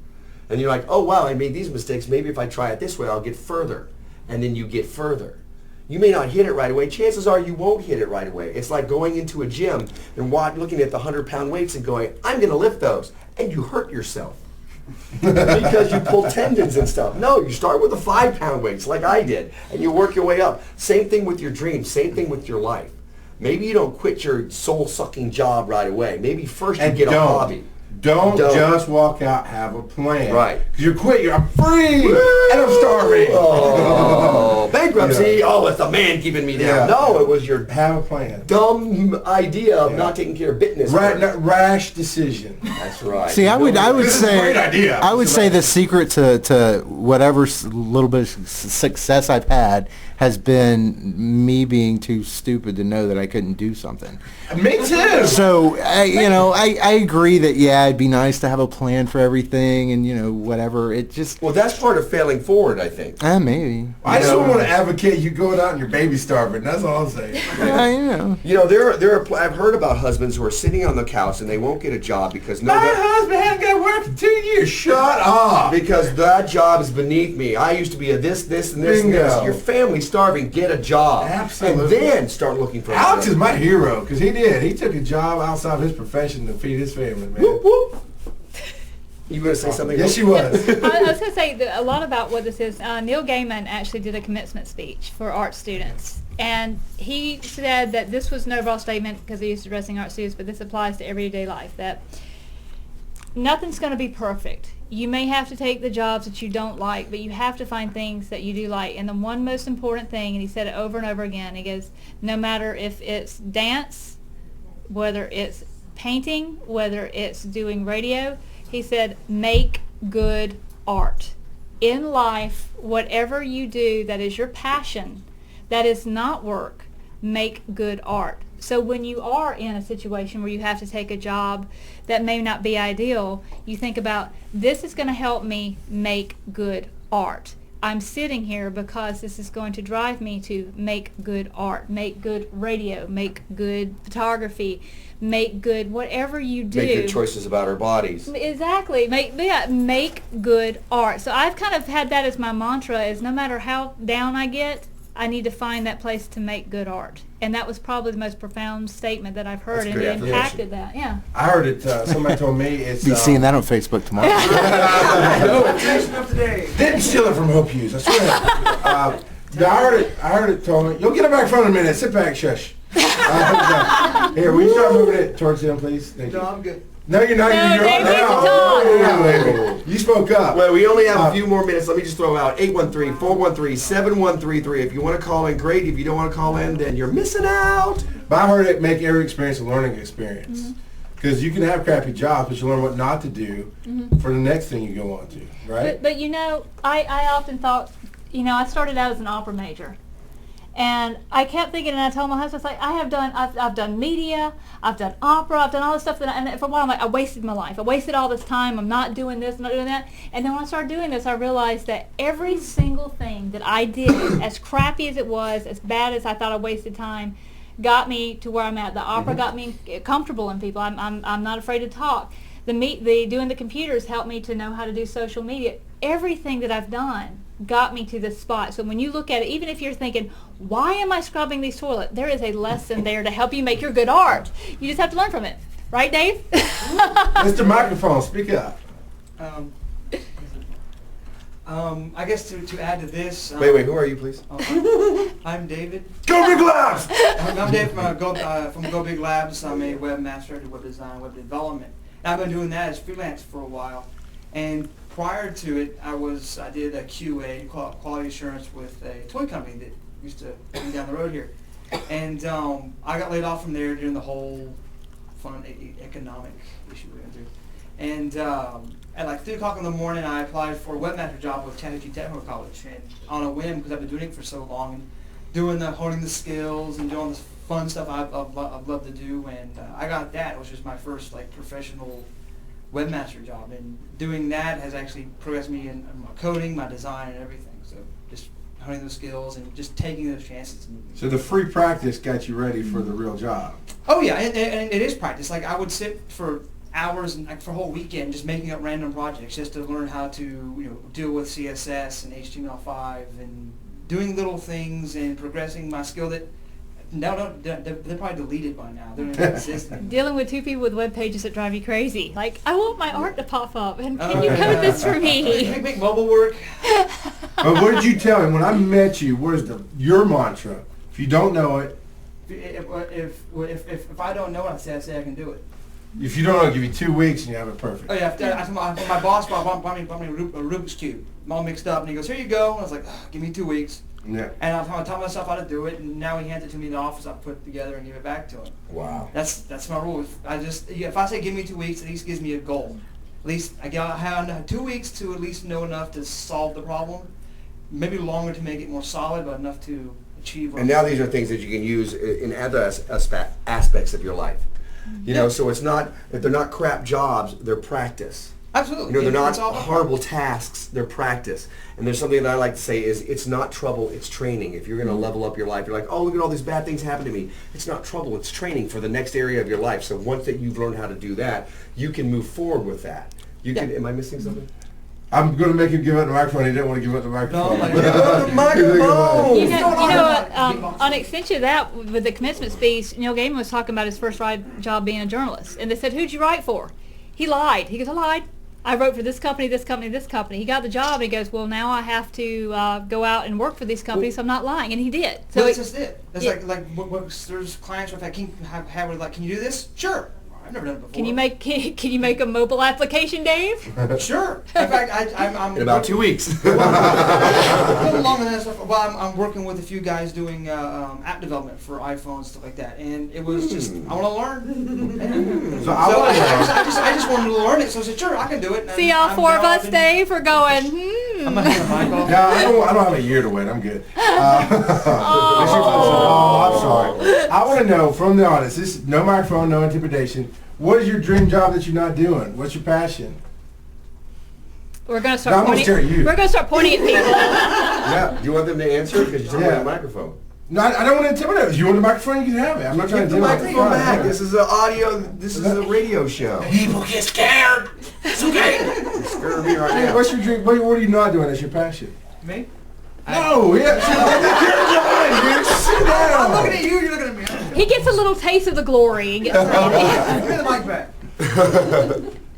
And you're like, oh, wow, I made these mistakes. Maybe if I try it this way, I'll get further. And then you get further. You may not hit it right away. Chances are you won't hit it right away. It's like going into a gym and looking at the 100-pound weights and going, I'm going to lift those. And you hurt yourself because you pull tendons and stuff. No, you start with the 5-pound weights like I did, and you work your way up. Same thing with your dreams. Same thing with your life. Maybe you don't quit your soul-sucking job right away. Maybe first you get a hobby. Don't just walk out, have a plan. Right. Because you quit, I'm free, and I'm starving. Oh, bankruptcy. Oh, it's the man keeping me down. Yeah. No, it was your have a plan. dumb idea of not taking care of business. Rash decision. That's right. See, I would This is a say great idea. I would say the secret to whatever little bit of success I've had has been me being too stupid to know that I couldn't do something. Me too. So I agree that it'd be nice to have a plan for everything and whatever. It just Well, that's part of failing forward, I think. maybe. I just don't want to advocate you going out and your baby starving. That's all I'm saying. You know, I've heard about husbands who are sitting on the couch and they won't get a job because My husband hasn't got to work for 2 years. Shut up. because that job is beneath me. I used to be a this, and this, and this. Bingo. Your family's starving. Get a job. Absolutely. And then start looking for Alex a is my hero because he did. He took a job outside of his profession to feed his family, man. Whoop, whoop. You going to say something? Yes, she was. I was going to say a lot about what this is. Neil Gaiman actually did a commencement speech for art students. And he said that this was no overall statement because he used to addressing art students, but this applies to everyday life, that nothing's going to be perfect. You may have to take the jobs that you don't like, but you have to find things that you do like. And the one most important thing, and he said it over and over again, he goes, no matter if it's dance, whether it's painting, whether it's doing radio, he said, make good art. In life, whatever you do that is your passion, that is not work, make good art. So when you are in a situation where you have to take a job that may not be ideal, you think about, this is going to help me make good art. I'm sitting here because this is going to drive me to make good art, make good radio, make good photography, make good whatever you do. Make good choices about our bodies. Exactly. Make good art. So I've kind of had that as my mantra, is no matter how down I get, I need to find that place to make good art. And that was probably the most profound statement that I've heard, and it impacted that. Yeah. I heard it. Somebody told me it's. Be seeing that on Facebook tomorrow. Didn't steal it from Hope Hughes. I swear. I heard it told me. You'll get it back from in a minute. Sit back, shush. Here, will you start moving it towards him, please? Thank you. No, I'm good. No, you're not. No, You're Dave on needs to now. talk. Oh, you spoke up. Well, we only have a few more minutes. Let me just throw out 813-413-7133. If you want to call in, great. If you don't want to call in, then you're missing out. But I heard it make every experience a learning experience. Because you can have crappy jobs, but you learn what not to do for the next thing you go on to, right? But I often thought, I started out as an opera major. And I kept thinking, and I told my husband, I've done media, I've done opera, I've done all this stuff, and for a while I'm like, I wasted my life. I wasted all this time. I'm not doing this, I'm not doing that. And then when I started doing this, I realized that every single thing that I did, as crappy as it was, as bad as I thought I wasted time, got me to where I'm at. The opera got me comfortable in people. I'm not afraid to talk. The doing the computers helped me to know how to do social media. Everything that I've done got me to this spot. So when you look at it, even if you're thinking, why am I scrubbing these toilets? There is a lesson there to help you make your good art. You just have to learn from it. Right, Dave? Mr. Microphone, speak up. I guess to add to this. Wait, who are you, please? I'm David. Go Big Labs! I'm Dave from Go Big Labs. I'm a webmaster, I do web design, web development. And I've been doing that as freelance for a while. And prior to it, I did a QA, quality assurance, with a toy company that used to be down the road here. And I got laid off from there during the whole fun economic issue we're going through. And at like 3 o'clock in the morning, I applied for a webmaster job with Chattahoochee Technical College, and on a whim, because I've been doing it for so long, and honing the skills and doing this fun stuff I've loved to do, and I got that, which was my first like professional webmaster job, and doing that has actually progressed me in my coding, my design, and everything. So just honing those skills and just taking those chances. So the free practice got you ready for the real job. Oh yeah, and it is practice. Like I would sit for hours and like for a whole weekend just making up random projects just to learn how to deal with CSS and HTML5 and doing little things and progressing my skill that now they're probably deleted by now. They're not existing. Dealing with 2 people with web pages that drive you crazy. Like, I want my art to pop up, and can you code this for me? Make mobile work. But what did you tell him when I met you? What is your mantra? If you don't know it, If I don't know it, I say I can do it. if you don't know, I'll give you 2 weeks and you have it perfect. Oh yeah, my boss bought me a Rubik's Cube. I'm all mixed up, and he goes, "Here you go." And I was like, "Give me 2 weeks." Yeah. And I taught myself how to do it, and now he hands it to me in the office. I put it together and give it back to him. Wow. That's my rule. If I say give me 2 weeks, at least gives me a goal. At least I have 2 weeks to at least know enough to solve the problem. Maybe longer to make it more solid, but enough to achieve. And now these are things that you can use in other aspects of your life. You know, so it's not, if they're not crap jobs, they're practice. Absolutely. You know, they're It's not all about horrible tasks, they're practice. And there's something that I like to say is, it's not trouble, it's training. If you're going to level up your life, you're like, oh, look at all these bad things happen to me. It's not trouble, it's training for the next area of your life. So once that you've learned how to do that, you can move forward with that. You can, am I missing something? I'm going to make him give up the microphone. He didn't want to give up the microphone. No, Give up the microphone! You know, on extension of that, with the commencement speech, Neil Gaiman was talking about his first job being a journalist. And they said, who'd you write for? He lied. He goes, I lied. I wrote for this company, this company, this company. He got the job, and he goes, well, now I have to go out and work for these companies, so I'm not lying. And he did. So that's just it. That's like there's clients where if I can have like, can you do this? Sure. I've never done it before. Can you make a mobile application, Dave? Sure. In fact, I'm In about 2 weeks. a little longer than that stuff. Well, I'm working with a few guys doing app development for iPhones, stuff like that, and it was just I want to learn. So I just wanted to learn it, so I said, sure, I can do it. See, all 4 of us, Dave, are going. I'm not going to mic off. No, I don't have a year to wait. I'm good. I'm sorry. I want to know from the audience, this no microphone, no intimidation. What is your dream job that you're not doing? What's your passion? We're going to No, I'm start gonna stare at you. We're going to start pointing at people. Yeah. Do you want them to answer? Because you took away Yeah. the microphone. No, I don't want to intimidate. If you want the microphone, you can have it. I'm not trying Give to the intimidate. microphone back. This is an audio. This is a radio show. People get scared. It's okay. You're scaring me right Hey, now. what's your dream? What are you not doing? That's your passion. Me? No, yeah. Sit I'm down. looking at you. You're looking at me. He gets a little taste of the glory. He gets Give me the mic back.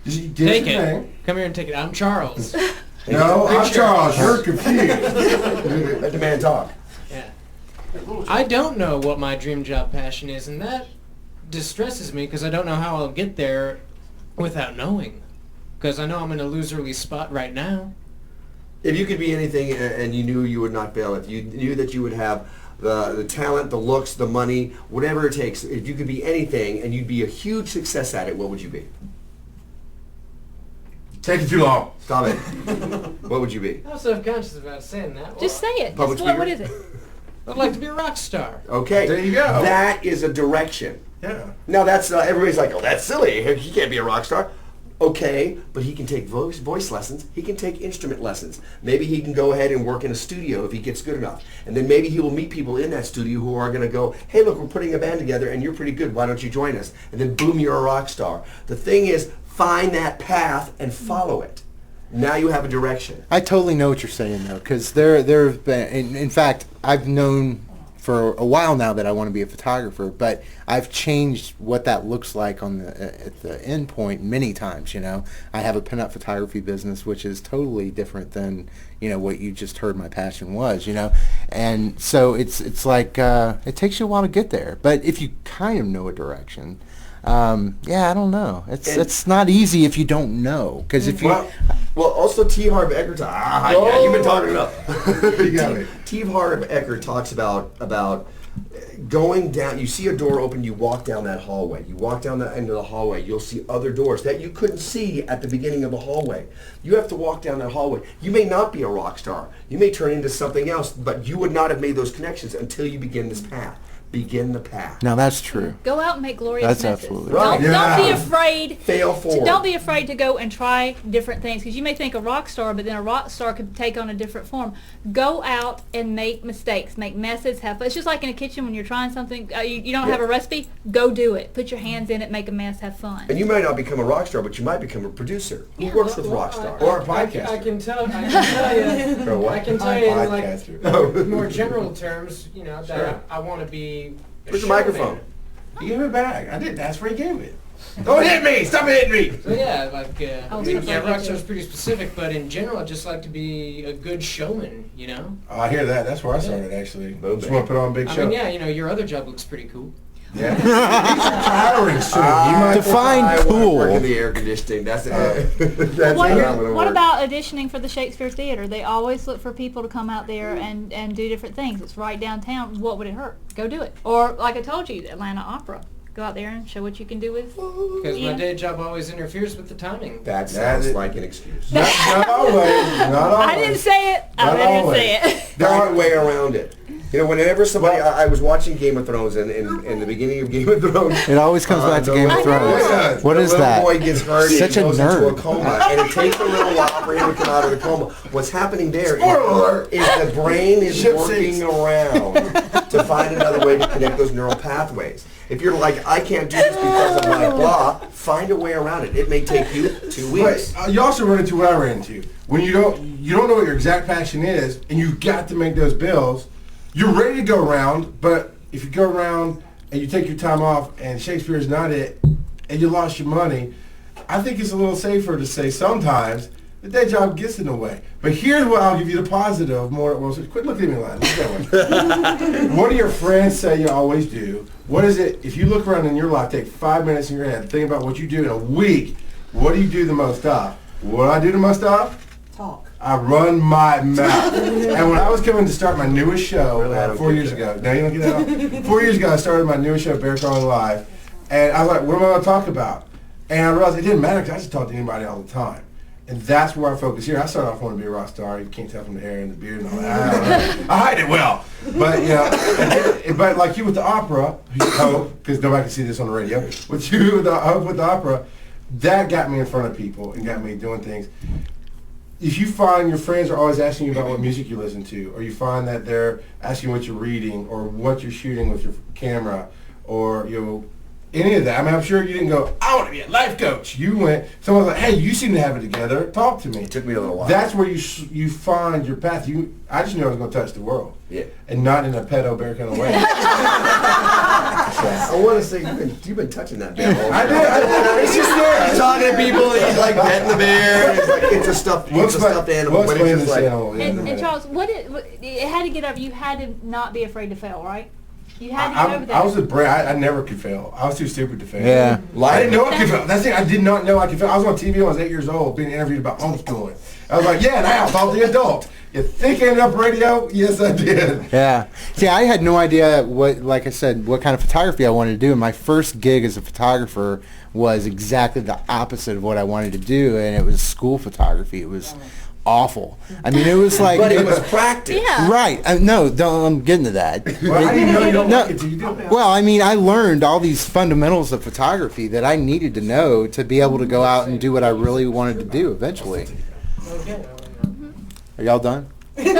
Just Take your it. name. Come here and take it. I'm Charles. No, I'm Charles. You're confused. Let the man talk. Yeah. I don't know what my dream job passion is, and that distresses me because I don't know how I'll get there without knowing. Because I know I'm in a loserly spot right now. If you could be anything and you knew you would not fail, if you knew that you would have the talent, the looks, the money, whatever it takes, if you could be anything and you'd be a huge success at it, what would you be? Taking too long. Stop it. What would you be? I'm self-conscious about saying that. Just say it. Public Just what speaker? is it? I'd like to be a rock star. Okay. There you go. That is a direction. Yeah. Now that's everybody's like, oh, that's silly. He can't be a rock star. Okay, but he can take voice lessons. He can take instrument lessons. Maybe he can go ahead and work in a studio if he gets good enough. And then maybe he will meet people in that studio who are going to go, hey, look, we're putting a band together and you're pretty good. Why don't you join us? And then boom, you're a rock star. The thing is, find that path and follow it. Now you have a direction. I totally know what you're saying, though, because there have been, in fact, I've known for a while now that I want to be a photographer, but I've changed what that looks like on at the end point many times. You know, I have a pinup photography business, which is totally different than what you just heard my passion was. And so it's like it takes you a while to get there, but if you kind of know a direction. I don't know. It's not easy if you don't know, because if you well, also T. Harv Eker. Yeah, you've been talking about. You got it. T. Harv Eker talks about going down, you see a door open, you walk down that hallway. You walk down the end of the hallway, you'll see other doors that you couldn't see at the beginning of the hallway. You have to walk down that hallway. You may not be a rock star. You may turn into something else, but you would not have made those connections until you begin this path. Begin the path. Now that's true. Go out and make glorious That's messes. absolutely right. Don't be afraid. Fail forward. Don't be afraid to go and try different things, because you may think a rock star, but then a rock star could take on a different form. Go out and make mistakes, make messes, have fun. It's just like in a kitchen when you're trying something, you don't have a recipe, go do it. Put your hands in it, make a mess, have fun. And you might not become a rock star, but you might become a producer who works with rock stars. Or a podcaster. I can tell you. Or what? I can tell you in like Podcaster. more general terms, that Sure. I want to be. Where's the microphone? You gave it back. I didn't ask where he gave it. Don't hit me! Stop hitting me! So yeah, like Oh, Rockstar's pretty specific, but in general, I just like to be a good showman. Oh, I hear that. That's where I started, actually. Boom, Just want to put on a big I show. mean, yeah, your other job looks pretty cool. Yeah. These are tiring soon. You might Define I wanna cool. work in the air conditioning. That's it. That's What, how I'm gonna what work. about auditioning for the Shakespeare Theater? They always look for people to come out there and do different things. It's right downtown. What would it hurt? Go do it. Or, like I told you, Atlanta Opera. Go out there and show what you can do with. Because my day job always interferes with the timing. That sounds like an excuse. Not always. Not always. I didn't say it. Not I didn't always. say it. Find a way around it. Whenever somebody, I was watching Game of Thrones, and in the beginning of Game of Thrones, It always comes back to Game of Thrones. Yeah. What is the that? little boy gets hurt Such and a goes into a nerd. coma, and it takes a little while for him to come out of the coma. What's happening there Spoiler is the brain is Ship working sinks. around to find another way to connect those neural pathways. If you're like, I can't do this because of my blah, find a way around it. It may take you 2 weeks. But you also run into what I ran into. When you don't know what your exact passion is, and you got to make those bills, you're ready to go around, but if you go around and you take your time off and Shakespeare's not it, and you lost your money, I think it's a little safer to say sometimes the day job gets in the way. But here's what I'll give you the positive more. Well, quit looking at me like that. What do your friends say you always do? What is it, if you look around in your life, take 5 minutes in your head, think about what you do in a week, what do you do the most of? What do I do the most of? Talk. I run my mouth. And when I was coming to start my newest show Really, I don't 4 get years that. ago, no, you don't get that? 4 years ago, I started my newest show, Bear Calling Live, and I was like, what am I going to talk about? And I realized it didn't matter because I just talk to anybody all the time. And that's where I focus here. I started off wanting to be a rock star. You can't tell from the hair and the beard and all that. I hide it well. But but like you with the opera, because nobody can see this on the radio, with you with the opera, that got me in front of people and got me doing things. If you find your friends are always asking you about what music you listen to, or you find that they're asking what you're reading, or what you're shooting with your camera, or any of that. I mean, I'm sure you didn't go, I want to be a life coach. You went, someone's like, hey, you seem to have it together. Talk to me. It took me a little while. That's where you find your path. I just knew I was going to touch the world. Yeah. And not in a pedo bear kind of way. I want to say you've been touching that bear. I did. It's just there. He's talking to people, and he's like petting the bear. And it's like it's a stuffed animal. What's But it's just like, And Charles, it had to get over. You had to not be afraid to fail, right? You had to get over that. I was with Brent. I never could fail. I was too stupid to fail. Yeah. I didn't know I could fail. That's it. I did not know I could fail. I was on TV when I was 8 years old being interviewed about homeschooling. I was like, yeah, now I'm the adult. You think I ended up radio? Yes, I did. Yeah. See, I had no idea like I said, what kind of photography I wanted to do. And my first gig as a photographer was exactly the opposite of what I wanted to do, and it was school photography. It was awful. I mean, it was like... But it was practice. Yeah. Right. No, I'm getting to that. Well, I didn't know you don't No. like it till you do it. Well, I mean, I learned all these fundamentals of photography that I needed to know to be able to go out and do what I really wanted to do eventually. Are y'all done? He's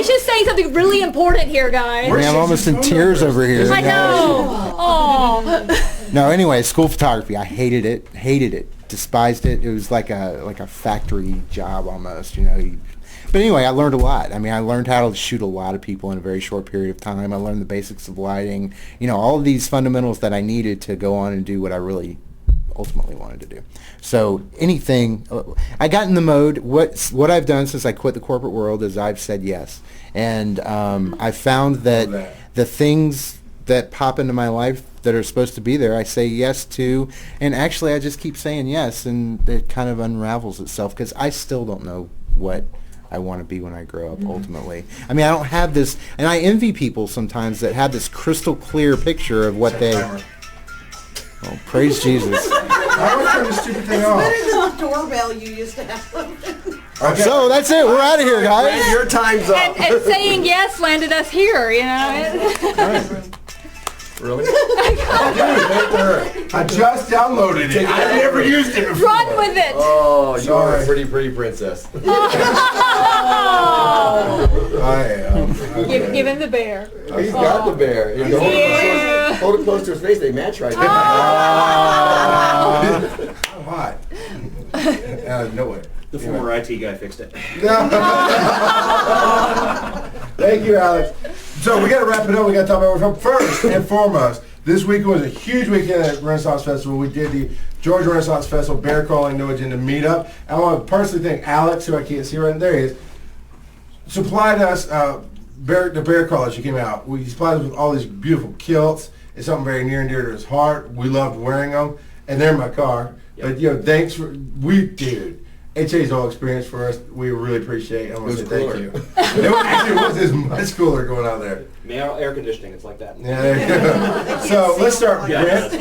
just saying something really important here, guys. I mean, I'm almost in tears over here. I know. Oh. No, anyway, school photography. I hated it, despised it. It was like a factory job almost, But anyway, I learned a lot. I mean, I learned how to shoot a lot of people in a very short period of time. I learned the basics of lighting, all of these fundamentals that I needed to go on and do what I really ultimately wanted to do. So anything, I got in the mode. What I've done since I quit the corporate world is I've said yes, and I found that the things that pop into my life that are supposed to be there, I say yes to, and actually I just keep saying yes, and it kind of unravels itself because I still don't know what I want to be when I grow up, ultimately. I mean, I don't have this, and I envy people sometimes that have this crystal clear picture of what they... Oh, praise Jesus. I always turn this stupid thing off. Better than the doorbell you used to have. Okay. So that's it. We're out of here, guys. Your time's up. And saying yes landed us here, you know. Really? I just downloaded it. I never used it before. Run with it. Oh, you are Sorry. a pretty princess. I am. Give him the bear. He's got the bear. You know, Yeah. hold it close to his face. They match right now. I'm hot. No way. The former IT guy fixed it. Thank you, Alex. So we got to wrap it up. We got to talk about where we're from. First and foremost, this week was a huge weekend at Renaissance Festival. We did the Georgia Renaissance Festival Bear Crawling No Agenda Meetup. I want to personally thank Alex, who I can't see right there. He is, supplied us the bear crawlers who came out. We supplied us with all these beautiful kilts. It's something very near and dear to his heart. We loved wearing them, and they're in my car. But thanks for dude. It changed the whole experience for us. We really appreciate it. I want to say thank you. It was much cooler going out there. Air conditioning, it's like that. Yeah, there you go. So let's start with Brent.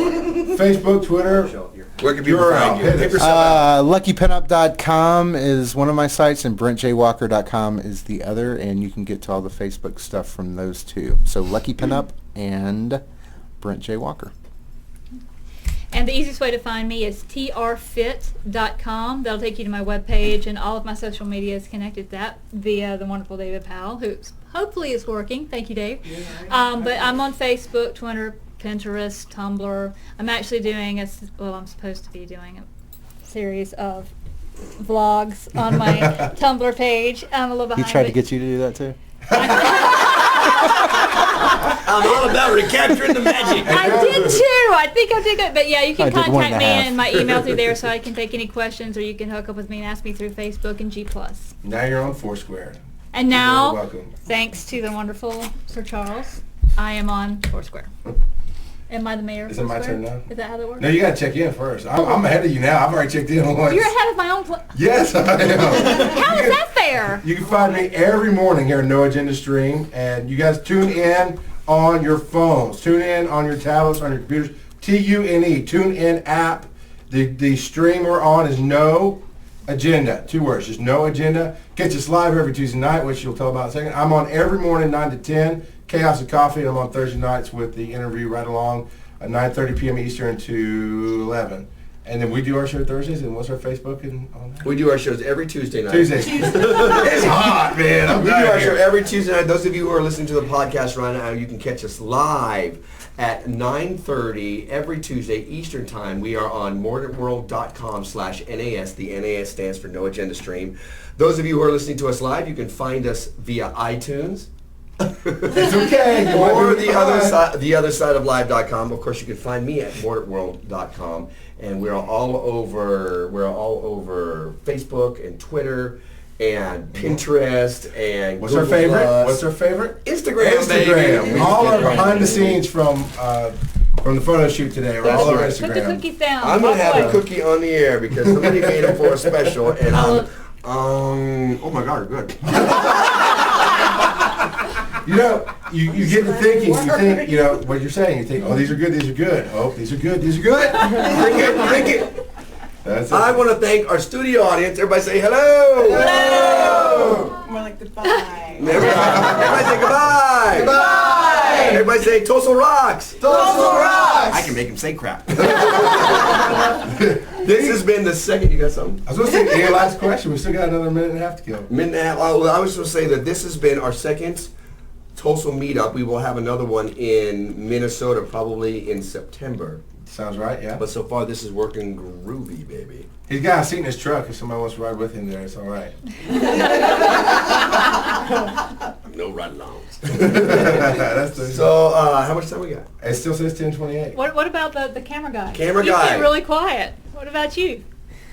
Facebook, Twitter. Where can people find you? LuckyPinup.com is one of my sites, and BrentJWalker.com is the other, and you can get to all the Facebook stuff from those two. So Lucky Pinup and Brent J. Walker. And the easiest way to find me is trfit.com. That'll take you to my webpage, and all of my social media is connected to that via the wonderful David Powell, who hopefully is working. Thank you, Dave. But I'm on Facebook, Twitter, Pinterest, Tumblr. I'm actually doing I'm supposed to be doing a series of vlogs on my Tumblr page. I'm a little behind. He tried to get you to do that too? I'm all about recapturing the magic. I did too. I think I did good. But yeah, you can I did contact me 1.5. and my email through there, so I can take any questions, or you can hook up with me and ask me through Facebook and G+. Now you're on Foursquare. And now, You're welcome. thanks to the wonderful Sir Charles, I am on Foursquare. Am I the mayor of Is it my Foursquare? turn now? Is that how that works? No, you got to check in first. I'm ahead of you now. I've already checked in once. You're ahead of my own. Yes, I am. How is that fair? You can find me every morning here at No Agenda Stream, and you guys tune in on your phones, tune in on your tablets, on your computers. TUNE, tune in app. The stream we're on is No Agenda, 2 words, just No Agenda. Catch us live every Tuesday night, which you'll tell about in a second. I'm on every morning 9 to 10, Chaos and Coffee, and I'm on Thursday nights with the interview right along at 9:30 p.m. Eastern to 11. And then we do our show Thursdays, and what's our Facebook and all that? We do our shows every Tuesday night. Tuesdays. It's hot, man. We do our show every Tuesday night. Those of you who are listening to the podcast right now, you can catch us live at 9:30 every Tuesday Eastern Time. We are on mordantworld.com/NAS. The NAS stands for No Agenda Stream. Those of you who are listening to us live, you can find us via iTunes. It's okay. Or the other side of live.com. Of course, you can find me at mordantworld.com. And we're all over Facebook and Twitter and Pinterest and What's Google our favorite? Plus. What's our favorite? Instagram, baby. All our behind the scenes from the photo shoot today. We're all over right. Put the Instagram. cookies down. I'm gonna have a Walk away. cookie on the air because somebody made it for a special, and oh my God, good. You get to thinking, you think, what you're saying, you think, oh, these are good, oh, these are good. Thank you. That's it. I want to thank our studio audience. Everybody say hello. Hello. More like goodbye. Everybody say goodbye. Goodbye. Everybody say TOSOL rocks. TOSOL rocks. I can make him say crap. This has been the second. You got something? I was going to say, your last question. We still got another minute and a half to go. Minute and a half. Oh, well, I was going to say that this has been our second TOSOL meetup. We will have another one in Minnesota probably in September. Sounds right, yeah. But so far, this is working groovy, baby. He's got a seat in his truck. If somebody wants to ride with him there, it's all right. No ride-alongs. That's So, how much time we got? It still says 10:28. What about the camera guy? Camera You guy. get really quiet. What about you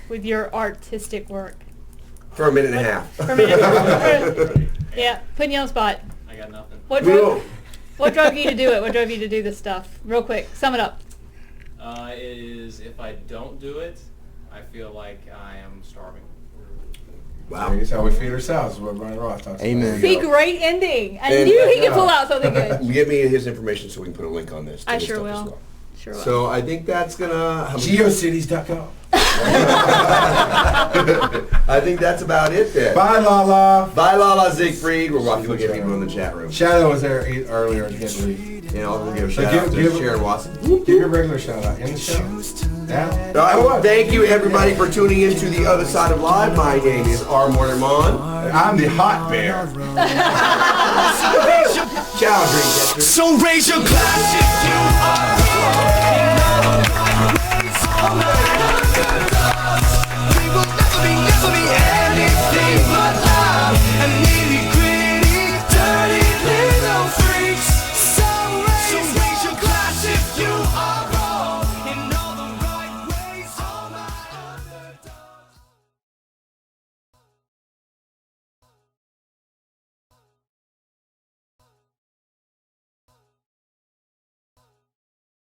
with your artistic work? For a minute and a half. For a minute. Yeah, putting you on the spot. I got nothing. What drove you to do it? What drove you to do this stuff? Real quick, sum it up. Is if I don't do it, I feel like I am starving. Wow. That's how we feed ourselves. Is what Brian Roth talks Amen. about. See, great ending. I And- knew he could pull out something good. Give me his information so we can put a link on this. to I his sure stuff as will. well. Sure will. So I think that's gonna. Geocities.com. I think that's about it then. Bye, Lala. Bye, Lala Siegfried. We're watching look at people in the chat room. Shadow was there earlier and can't leave. And I'll give a So shout out to give- Sharon Watson. Give your regular shout out in the show. Now. All right, thank you everybody for tuning in to the other side of live. My name is R. Mortimer. I'm the hot bear. Ciao, Dreamcatcher. So raise your glass if you are.